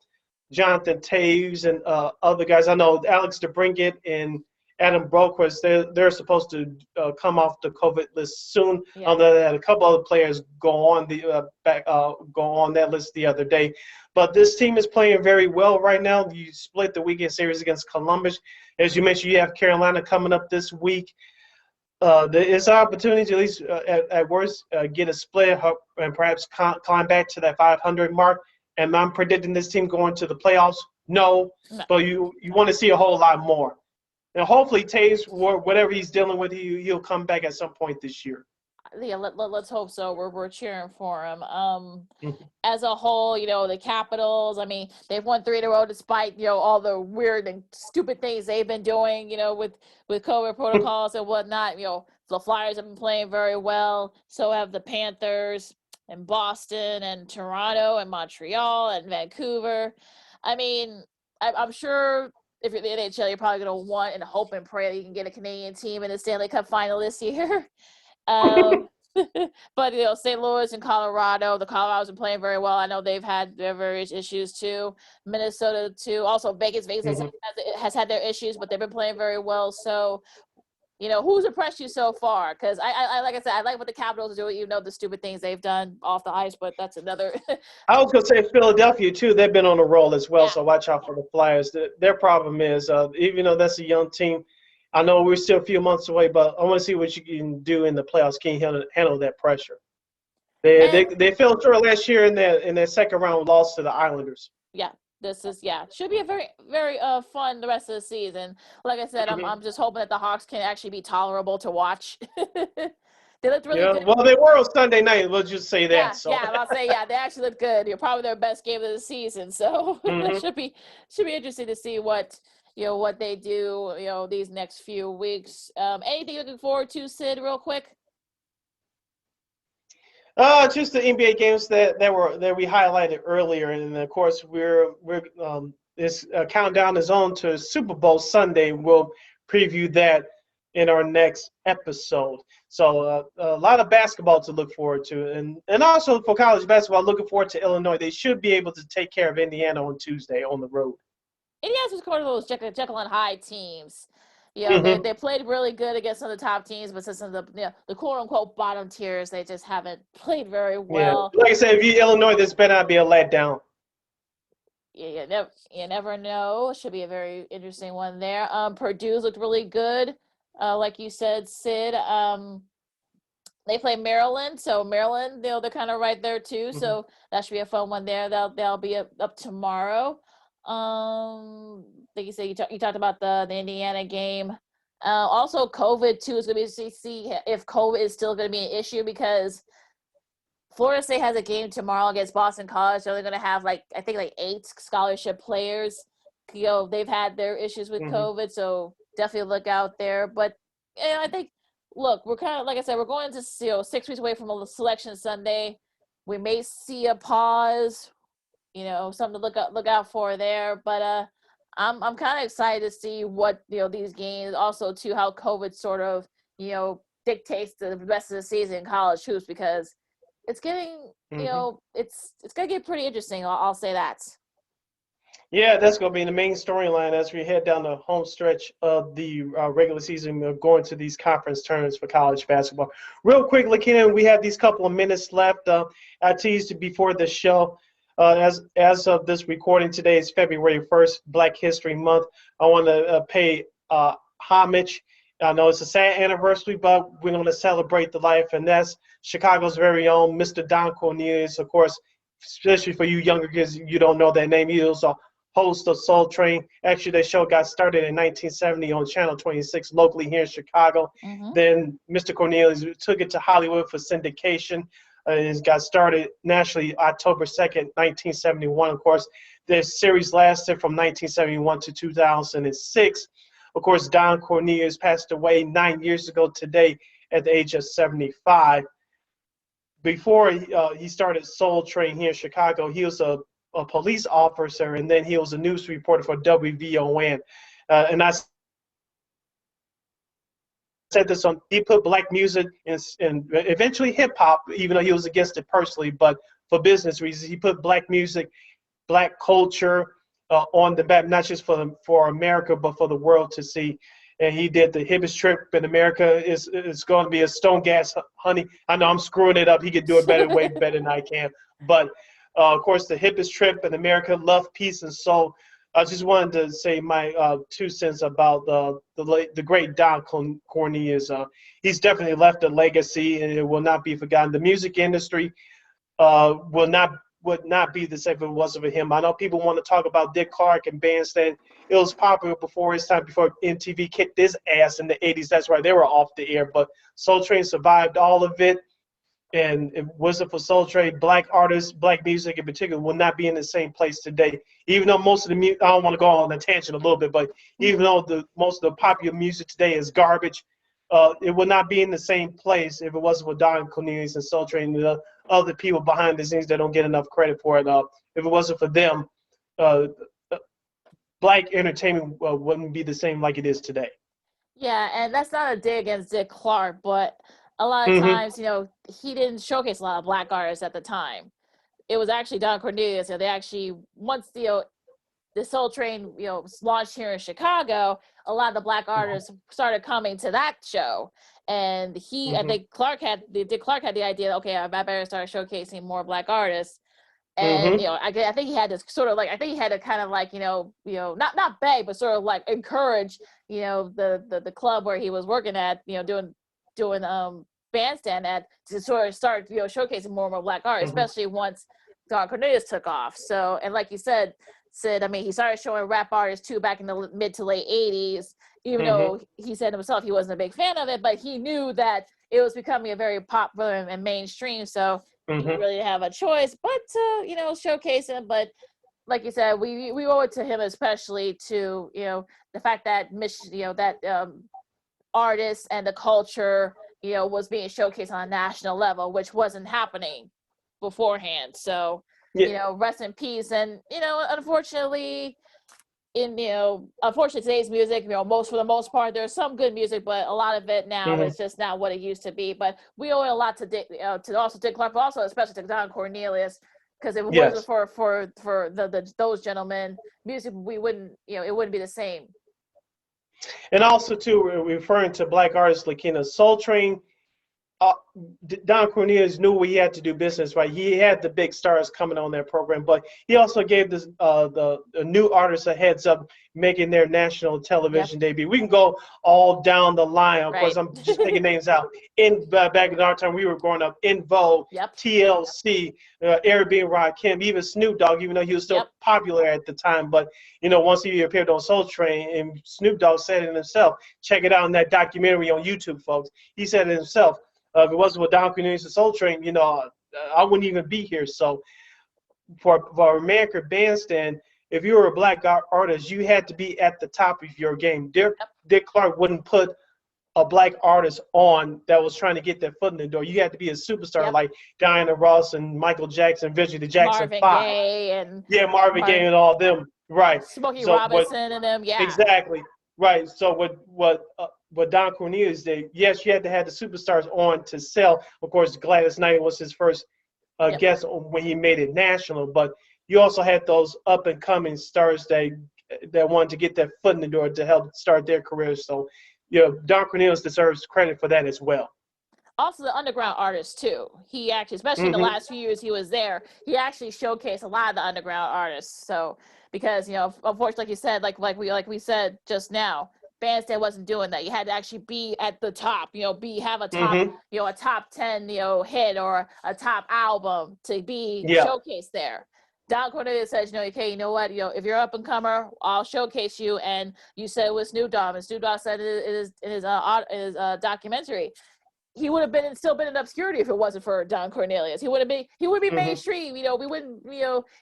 Jonathan Taves and other guys. I know Alex DeBrincat and Adam Broquist, they're supposed to come off the COVID list soon. Yeah. Although they had a couple other players go on that list the other day. But this team is playing very well right now. You split the weekend series against Columbus. As you mentioned, you have Carolina coming up this week. It's an opportunity to at least, at worst, get a split and perhaps climb back to that 500 mark. And I'm predicting this team going to the playoffs. No. But you want to see a whole lot more. And hopefully Taves, whatever he's dealing with, he'll come back at some point this year. Yeah, let's hope so. We're cheering for him. As a whole, the Capitals, I mean, they've won 3 in a row despite, all the weird and stupid things they've been doing, with COVID protocols and whatnot. The Flyers have been playing very well. So have the Panthers and Boston and Toronto and Montreal and Vancouver. I mean, I'm sure if you're the NHL, you're probably going to want and hope and pray that you can get a Canadian team in the Stanley Cup final this year. Um, but St. Louis and Colorado, the Colorado's been playing very well. I know they've had their various issues too. Minnesota too. Also Vegas. Has had their issues, but they've been playing very well. So, who's impressed you so far? Because I like I said, I like what the Capitals do. The stupid things they've done off the ice, but that's another. I was going to say Philadelphia, too. They've been on a roll as well, Yeah. so watch out for the Flyers. Their problem is, even though that's a young team, I know we're still a few months away, but I want to see what you can do in the playoffs. Can you handle that pressure? They fell short last year in their second round loss to the Islanders. Yeah. Should be a very, very fun the rest of the season. Like I said, I'm just hoping that the Hawks can actually be tolerable to watch. They looked really good. Well, they were on Sunday night. We'll just say that. I'll say they actually looked good. Probably their best game of the season. So it should be interesting to see what they do these next few weeks. Anything you're looking forward to, Sid, real quick? Just the NBA games that we highlighted earlier, and of course this countdown is on to Super Bowl Sunday. We'll preview that in our next episode. So a lot of basketball to look forward to, and also for college basketball, looking forward to Illinois. They should be able to take care of Indiana on Tuesday on the road. Indiana's was one of those Jekyll and Hyde teams. They played really good against some of the top teams, but since the quote unquote bottom tiers, they just haven't played very well. Yeah. Like I said, if you Illinois, this better not be a letdown. Yeah, you never know. Should be a very interesting one there. Purdue's looked really good. Like you said, Sid, they play Maryland, so Maryland, they're kind of right there too. So that should be a fun one there. They'll be up tomorrow. Like you said, you talked about the Indiana game. Also, COVID too is going to be see if COVID is still going to be an issue, because Florida State has a game tomorrow against Boston College. They're only going to have I think 8 scholarship players. They've had their issues with COVID, so definitely look out there. But I think, look, we're kind of, like I said, we're going to 6 weeks away from a Selection Sunday. We may see a pause, something to look out for there. But I'm kind of excited to see what these games, also too how COVID sort of dictates the rest of the season in college hoops, because it's getting it's gonna get pretty interesting. I'll say that. Yeah, that's going to be the main storyline as we head down the home stretch of the regular season, going to these conference tournaments for college basketball. Real quick, Lakeena, we have these couple of minutes left. I teased before the show. As of this recording, today is February 1st, Black History Month. I want to pay homage. I know it's a sad anniversary, but we're going to celebrate the life, and that's Chicago's very own Mr. Don Cornelius. Of course, especially for you younger kids, you don't know that name. He was a host of Soul Train. Actually, that show got started in 1970 on Channel 26 locally here in Chicago. Then Mr. Cornelius took it to Hollywood for syndication. It got started nationally October 2nd, 1971. Of course, this series lasted from 1971 to 2006. Of course, Don Cornelius passed away 9 years ago today at the age of 75. Before he started Soul Train here in Chicago, he was a police officer, and then he was a news reporter for WVON. And I said this he put black music and eventually hip hop, even though he was against it personally, but for business reasons, he put black music, black culture on the map, not just for America, but for the world to see. And he did the hippest trip in America. It's going to be a Stone Gas Honey. I know I'm screwing it up. He could do it better, way better than I can. But of course, the hippest trip in America, Love, Peace, and Soul. I just wanted to say my 2 cents about the great Don Cornelius. He's definitely left a legacy, and it will not be forgotten. The music industry would not be the same if it wasn't for him. I know people want to talk about Dick Clark and Bandstand. It was popular before his time, before MTV kicked his ass in the 80s. That's right, they were off the air. But Soul Train survived all of it. And if it wasn't for Soul Train, black artists, black music in particular, would not be in the same place today. Even though most of the music, I don't want to go on a tangent a little bit, but even though most of the popular music today is garbage, it would not be in the same place if it wasn't for Don Cornelius and Soul Train and the other people behind the scenes that don't get enough credit for it. If it wasn't for them, black entertainment wouldn't be the same like it is today. Yeah, and that's not a dig against Dick Clark, but a lot of Mm-hmm. times, he didn't showcase a lot of black artists at the time. It was actually Don Cornelius. They actually, once the Soul Train, launched here in Chicago, a lot of the black artists started coming to that show. And I Mm-hmm. think Dick Clark had the idea, okay, I better start showcasing more black artists. And Mm-hmm. I think he had to sort of I think he had to kind of not beg, but sort of encourage the club where he was working at, doing bandstand at, to sort of start showcasing more and more black artists, Mm-hmm. especially once Don Cornelius took off. So, and like you said, Sid, I mean, he started showing rap artists too back in the mid to late 80s, even though he said himself he wasn't a big fan of it, but he knew that it was becoming a very popular and mainstream. So he Mm-hmm. really didn't have a choice but to, showcase him. But like you said, we owe it to him, especially to, the fact that artists and the culture, was being showcased on a national level, which wasn't happening beforehand. So, rest in peace. And, unfortunately, unfortunately today's music, for the most part, there's some good music, but a lot of it now Mm-hmm. is just not what it used to be. But we owe it a lot to Dick Clark, but also especially to Don Cornelius, because if it wasn't Yes. for those gentlemen, music, we wouldn't, it wouldn't be the same. And also, too, referring to black artists, Lakeena, Soul Train, Don Cornelius knew he had to do business right. He had the big stars coming on that program, but he also gave the new artists a heads up, making their national television debut. We can go all down the line. Of course, I'm just picking names out. Back in our time, we were growing up, In Vogue, TLC, Eric B. and Rakim, even Snoop Dogg, even though he was still popular at the time. But once he appeared on Soul Train, and Snoop Dogg said it himself. Check it out in that documentary on YouTube, folks. He said it himself. If it wasn't for Don Cornelius and Soul Train, I wouldn't even be here. So for American Bandstand, if you were a black artist, you had to be at the top of your game. Dick Clark wouldn't put a black artist on that was trying to get their foot in the door. You had to be a superstar like Diana Ross and Michael Jackson, Visually the Jackson Marvin 5. Gaye and Marvin Gaye and all them. Right. Smokey Robinson and them. Exactly. Right. So what Don Cornelius did, yes, you had to have the superstars on to sell. Of course, Gladys Knight was his first guest when he made it national, but you also had those up and coming stars that wanted to get their foot in the door to help start their careers. So, Don Cornelius deserves credit for that as well. Also the underground artists too. He actually, especially in the last few years he was there, he actually showcased a lot of the underground artists. So because unfortunately, like you said, like we said just now, Bandstand wasn't doing that. You had to actually be at the top, have a top, a top 10, hit or a top album to be showcased there. Don Cornelius says, okay, you know what, if you're up and comer, I'll showcase you. And you said it was Snoop Dogg, and Snoop Dogg said it in his documentary. He would have still been in obscurity if it wasn't for Don Cornelius. He would be mainstream. We wouldn't,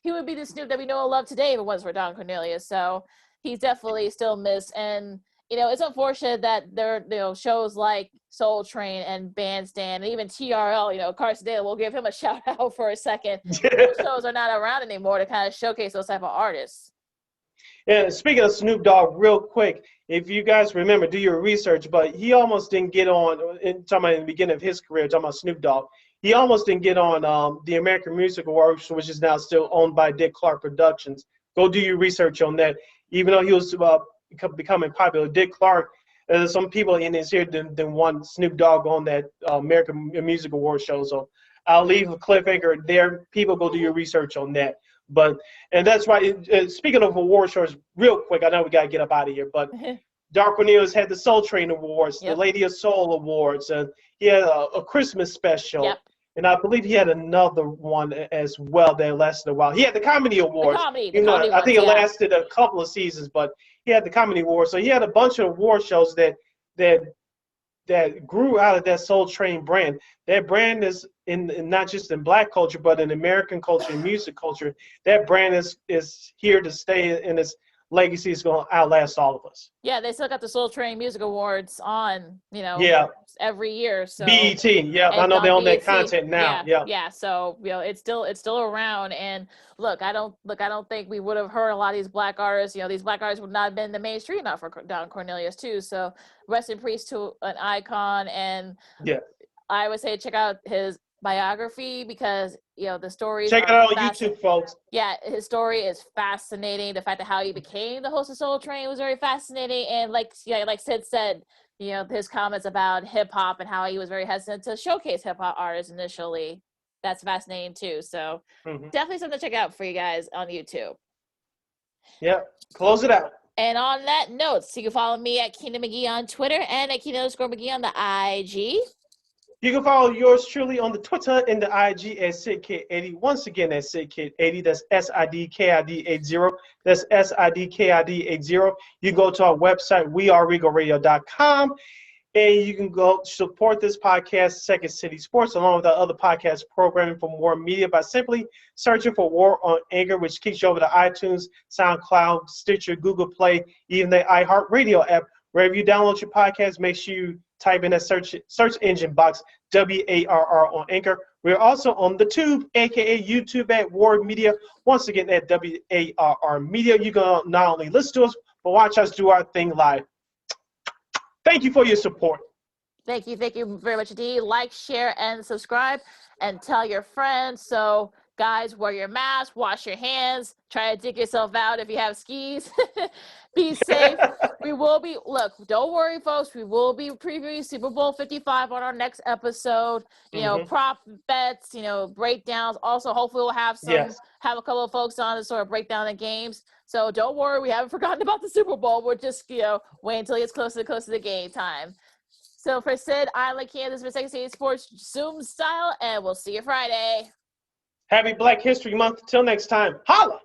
he would be the Snoop that we know and love today if it wasn't for Don Cornelius. So he's definitely still missed. And it's unfortunate that there shows like Soul Train and Bandstand and even TRL, Carson Daly, we'll give him a shout out for a second. Those shows are not around anymore to kind of showcase those type of artists. And speaking of Snoop Dogg, real quick, if you guys remember, do your research, but he almost didn't get on, talking about in the beginning of his career, talking about Snoop Dogg, he almost didn't get on the American Music Awards, which is now still owned by Dick Clark Productions. Go do your research on that. Even though he was becoming popular, Dick Clark, some people in his here didn't want Snoop Dogg on that American Music Awards show. So I'll leave a cliffhanger there. People go do your research on that. And that's why, speaking of award shows, real quick, I know we got to get up out of here, but Don Cornelius had the Soul Train Awards, the Lady of Soul Awards, and he had a Christmas special. And I believe he had another one as well that lasted a while. He had the Comedy Awards. I think it lasted a couple of seasons, but he had the Comedy Awards. So he had a bunch of award shows that grew out of that Soul Train brand. That brand is in not just in black culture, but in American culture and music culture. That brand is here to stay, and its legacy is going to outlast all of us. Yeah, they still got the Soul Train Music Awards on, every year. So BET, I know they own that content now. Yeah. So it's still around. And look, I don't think we would have heard a lot of these black artists. These black artists would not have been in the mainstream not for Don Cornelius too. So rest in peace to an icon. And I would say check out his biography because, the stories Check it out on YouTube, folks. Yeah, his story is fascinating. The fact that how he became the host of Soul Train was very fascinating. And like Sid said, his comments about hip hop and how he was very hesitant to showcase hip hop artists initially. That's fascinating too. So definitely something to check out for you guys on YouTube. Yep. Close it out. And on that note, so you can follow me at Keena McGee on Twitter and at Keena_McGee on the IG. You can follow yours truly on the Twitter and the IG at SidKid80. Once again, that's SidKid80. That's SIDKID80. That's SIDKID80. You go to our website, weareregalradio.com, and you can go support this podcast, Second City Sports, along with our other podcast programming for more media by simply searching for War on Anchor, which kicks you over to iTunes, SoundCloud, Stitcher, Google Play, even the iHeartRadio app. Wherever you download your podcast, make sure you type in that search engine box, WARR on Anchor. We're also on the Tube, a.k.a. YouTube at War Media. Once again, at WARR Media. You can not only listen to us, but watch us do our thing live. Thank you for your support. Thank you very much indeed. Like, share, and subscribe, and tell your friends. So, guys, wear your mask, wash your hands, try to dig yourself out if you have skis. Be safe. Don't worry, folks. We will be previewing Super Bowl 55 on our next episode. Prop bets, breakdowns. Also, hopefully we'll have have a couple of folks on to sort of break down the games. So don't worry, we haven't forgotten about the Super Bowl. We're just, wait until it gets closer to the game time. So for Sid, I'm Lakeena. This is for Second City Sports Zoom style, and we'll see you Friday. Happy Black History Month. Till next time. Holla!